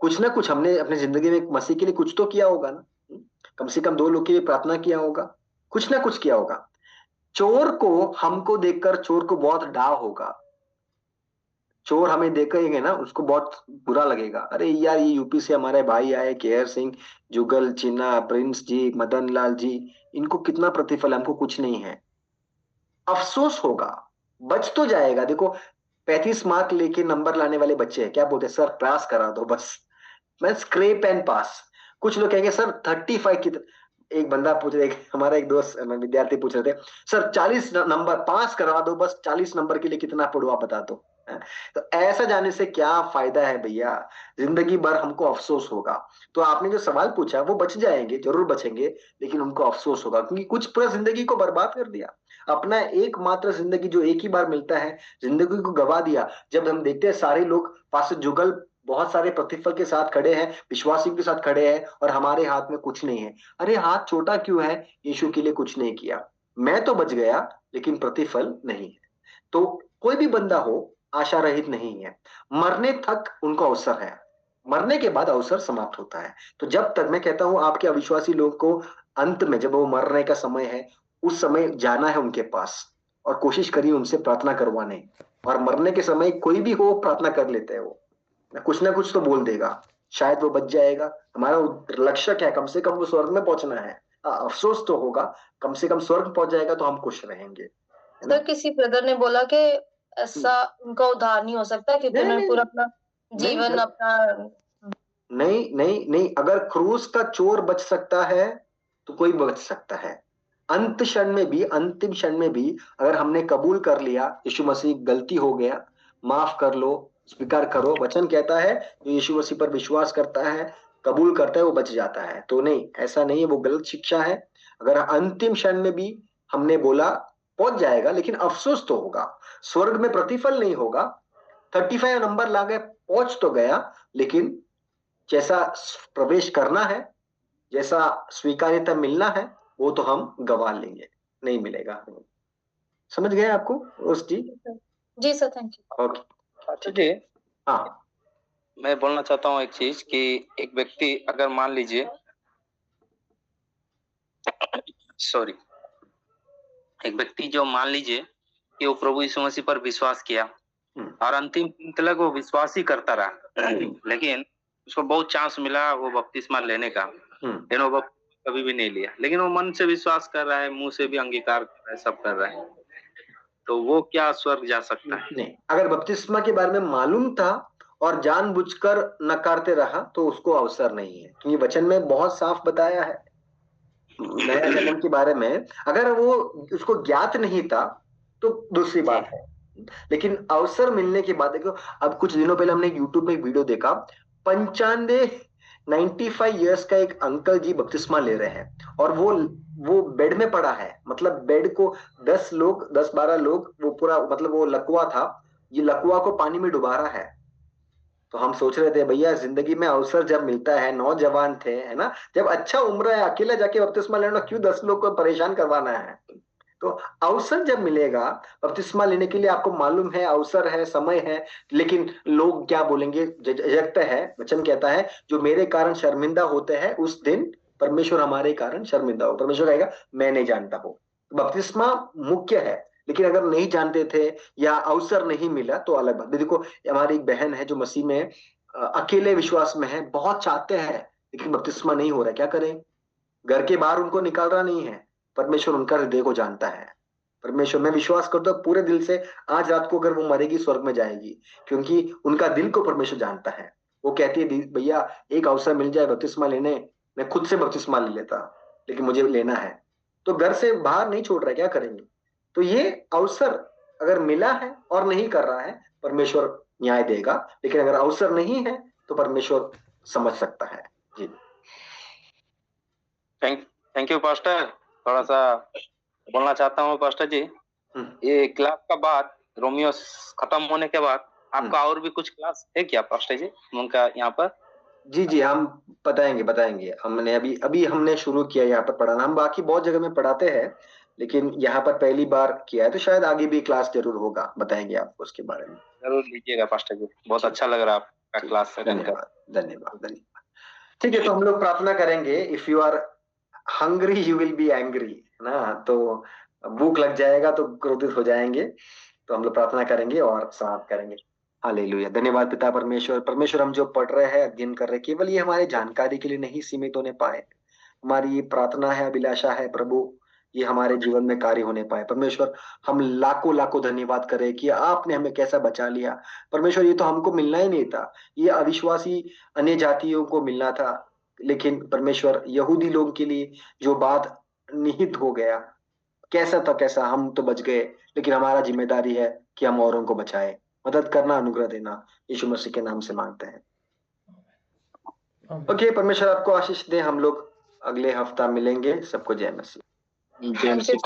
Speaker 1: कुछ ना कुछ हमने अपनी जिंदगी में मसीह के लिए कुछ तो किया होगा ना। कम से कम 2 लोग के लिए प्रार्थना किया होगा, कुछ ना कुछ किया होगा। चोर को हमको देखकर चोर को बहुत डा होगा। चोर हमें देखेंगे ना, उसको बहुत बुरा लगेगा, अरे यार ये यूपी से हमारे भाई आए, केयर सिंह, जुगल, चिन्ना, प्रिंस जी, मदन लाल जी, इनको कितना प्रतिफल, हमको कुछ नहीं है। अफसोस होगा, बच तो जाएगा। देखो 35 मार्क लेके नंबर लाने वाले बच्चे हैं, क्या बोलते हैं, सर पास करा दो बस, मैं स्क्रेप एंड पास। कुछ लोग कहेंगे सर 35 की, एक बंदा पूछ रहे, हमारा एक दोस्त विद्यार्थी पूछ रहे थे, सर 40 नंबर पास करा दो बस, 40 नंबर के लिए कितना पढ़ो आप बता दो। तो ऐसा जाने से क्या फायदा है भैया, जिंदगी भर हमको अफसोस होगा। तो आपने जो सवाल पूछा, वो बच जाएंगे, जरूर बचेंगे, लेकिन उनको अफसोस होगा क्योंकि कुछ पूरा जिंदगी को बर्बाद कर दिया। अपना एकमात्र जिंदगी जो एक ही बार मिलता है, जिंदगी को गवा दिया। जब हम देखते हैं सारे लोग पास जुगल बहुत सारे प्रतिफल के साथ खड़े हैं, विश्वासी के साथ खड़े हैं, और हमारे हाथ में कुछ नहीं है। अरे हाथ छोटा क्यों है, यीशु के लिए कुछ नहीं किया, मैं तो बच गया लेकिन प्रतिफल नहीं है। तो कोई भी बंदा हो आशा रहित नहीं है, मरने तक उनको अवसर है, मरने के बाद अवसर समाप्त होता है। तो जब तक मैं कहता हूं आपके अविश्वासी लोग को अंत में जब वो मरने का समय है, उस समय जाना है उनके पास और कोशिश करिए उनसे प्रार्थना करवाने। और मरने के समय कोई भी हो प्रार्थना कर लेते हैं, वो कुछ ना कुछ तो बोल देगा, शायद वो बच जाएगा। हमारा लक्ष्य क्या है, कम से कम वो स्वर्ग में पहुंचना है। अफसोस तो होगा, कम से कम स्वर्ग पहुंच जाएगा तो हम खुश रहेंगे।
Speaker 8: सर किसी ब्रदर ने बोला कि ऐसा उनका उद्धार नहीं हो सकता क्योंकि उन्होंने पूरा अपना जीवन अपना
Speaker 1: नहीं नहीं नहीं, अगर क्रूस का चोर बच सकता है तो कोई बच सकता है। अंत क्षण में भी, अंतिम क्षण में भी अगर हमने कबूल कर लिया यीशु मसीह गलती हो गया, माफ कर लो, स्वीकार करो, वचन कहता है जो यीशु मसीह पर विश्वास करता है, कबूल करता है, वो बच जाता है। तो नहीं, ऐसा नहीं है, वो गलत शिक्षा है। अगर अंतिम क्षण में भी हमने बोला पहुंच जाएगा, लेकिन अफसोस तो होगा, स्वर्ग में प्रतिफल नहीं होगा। 35 नंबर ला गए, पहुंच तो गया, लेकिन जैसा प्रवेश करना है, जैसा स्वीकार्यता मिलना है, वो तो हम गवा लेंगे, नहीं मिलेगा। समझ गए आपको उस जी?
Speaker 8: जी सर, थैंक यू।
Speaker 1: ओके
Speaker 4: अच्छा जी,
Speaker 1: हाँ,
Speaker 4: मैं बोलना चाहता हूँ एक चीज कि एक व्यक्ति अगर मान लीजिए सॉरी, एक व्यक्ति जो मान लीजिए कि वो प्रभु यीशु मसीह पर विश्वास किया और अंतिम तक वो विश्वास ही करता रहा, लेकिन उसको बहुत चांस मिला वो बपतिस्मा लेने का, लेकिन वो कभी भी नहीं लिया। लेकिन वो मन से विश्वास कर रहा है, मुंह से भी अंगीकार कर रहा है, सब कर रहा है, तो वो क्या स्वर्ग जा सकता है?
Speaker 1: नहीं, अगर बपतिस्मा के बारे में मालूम था और जानबूझकर नकारते रहा तो उसको अवसर नहीं है, क्योंकि वचन में बहुत साफ बताया है नया जन्म के बारे में। अगर वो उसको ज्ञात नहीं था तो दूसरी बात है, लेकिन अवसर मिलने के बाद देखो, अब कुछ दिनों पहले हमने यूट्यूब में एक वीडियो देखा, 95 ईयर्स का एक अंकल जी बपतिस्मा ले रहे हैं और वो बेड में पड़ा है, मतलब बेड को 10-12 लोग, वो पूरा मतलब वो लकवा था, ये लकवा को पानी में डुबा रहा है। तो हम सोच रहे थे भैया जिंदगी में अवसर जब मिलता है, नौजवान थे है ना, जब अच्छा उम्र है, अकेला जाके बपतिस्मा लेना, क्यों 10 लोग को परेशान करवाना है। तो अवसर जब मिलेगा बपतिस्मा लेने के लिए, आपको मालूम है अवसर है, समय है, लेकिन लोग क्या बोलेंगे, झिझकते हैं। वचन कहता है जो मेरे कारण शर्मिंदा होते हैं उस दिन परमेश्वर हमारे कारण शर्मिंदा हो। परमेश्वर कहेगा मैं नहीं जानता हूं। बपतिस्मा मुख्य है, लेकिन अगर नहीं जानते थे या अवसर नहीं मिला तो अलग बात। देखो हमारी एक बहन है जो मसीह में अकेले विश्वास में है, बहुत चाहते हैं लेकिन बपतिस्मा नहीं हो रहा, क्या करें, घर के बाहर उनको निकाल रहा नहीं है। परमेश्वर उनका हृदय को जानता है। परमेश्वर में विश्वास करता हूं पूरे दिल से, आज रात को अगर वो मरेगी स्वर्ग में जाएगी, क्योंकि उनका दिल को परमेश्वर जानता है। वो कहती है भैया एक अवसर मिल जाए बपतिस्मा लेने, मैं खुद से बपतिस्मा ले लेता, लेकिन मुझे लेना है। तो घर से बाहर नहीं छोड़ रहा है, क्या करेंगे। तो ये अवसर अगर मिला है और नहीं कर रहा है, परमेश्वर न्याय देगा, लेकिन अगर अवसर नहीं है तो परमेश्वर समझ सकता है। जी
Speaker 9: थैंक यू पास्टर। थोड़ा सा बोलना चाहता हूँ पास्टर जी, ये क्लास का बाद रोमियो खत्म होने के बाद आपका और भी कुछ क्लास है क्या पास्टर जी उनका यहाँ पर?
Speaker 1: जी हम बताएंगे। हमने अभी हमने शुरू किया यहाँ पर पढ़ाना। हम बाकी बहुत जगह में पढ़ाते हैं, लेकिन यहाँ पर पहली बार किया है, तो शायद आगे भी क्लास जरूर होगा, बताएंगे आपको उसके बारे में।
Speaker 9: जरूर लीजिएगा पास्टर जी, बहुत अच्छा लग रहा है आपका क्लास।
Speaker 1: धन्यवाद। ठीक है, तो हम लोग प्रार्थना करेंगे। If you are hungry you will be angry, ना, तो भूख लग जाएगा तो क्रोधित हो जाएंगे। तो हम लोग प्रार्थना करेंगे और समाप्त करेंगे। हालेलुया। धन्यवाद पिता परमेश्वर, हम जो पढ़ रहे हैं, अध्ययन कर रहे हैं, केवल ये हमारे जानकारी के लिए नहीं सीमित होने पाए। हमारी ये प्रार्थना है, अभिलाषा है प्रभु, ये हमारे जीवन में कार्य होने पाए। परमेश्वर, हम लाखों धन्यवाद करें कि आपने हमें कैसा बचा लिया। परमेश्वर, ये तो हमको मिलना ही नहीं था, ये अविश्वासी अन्य जातियों को मिलना था, लेकिन परमेश्वर यहूदी लोगों के लिए जो बात निहित हो गया, कैसा था कैसा, हम तो बच गए, लेकिन हमारा जिम्मेदारी है कि हम औरों को बचाए। मदद करना, अनुग्रह देना, यीशु मसीह के नाम से मांगते हैं। ओके, परमेश्वर आपको आशीष दे। हम लोग अगले हफ्ता मिलेंगे। सबको जय मसीह।
Speaker 5: जय मसीह।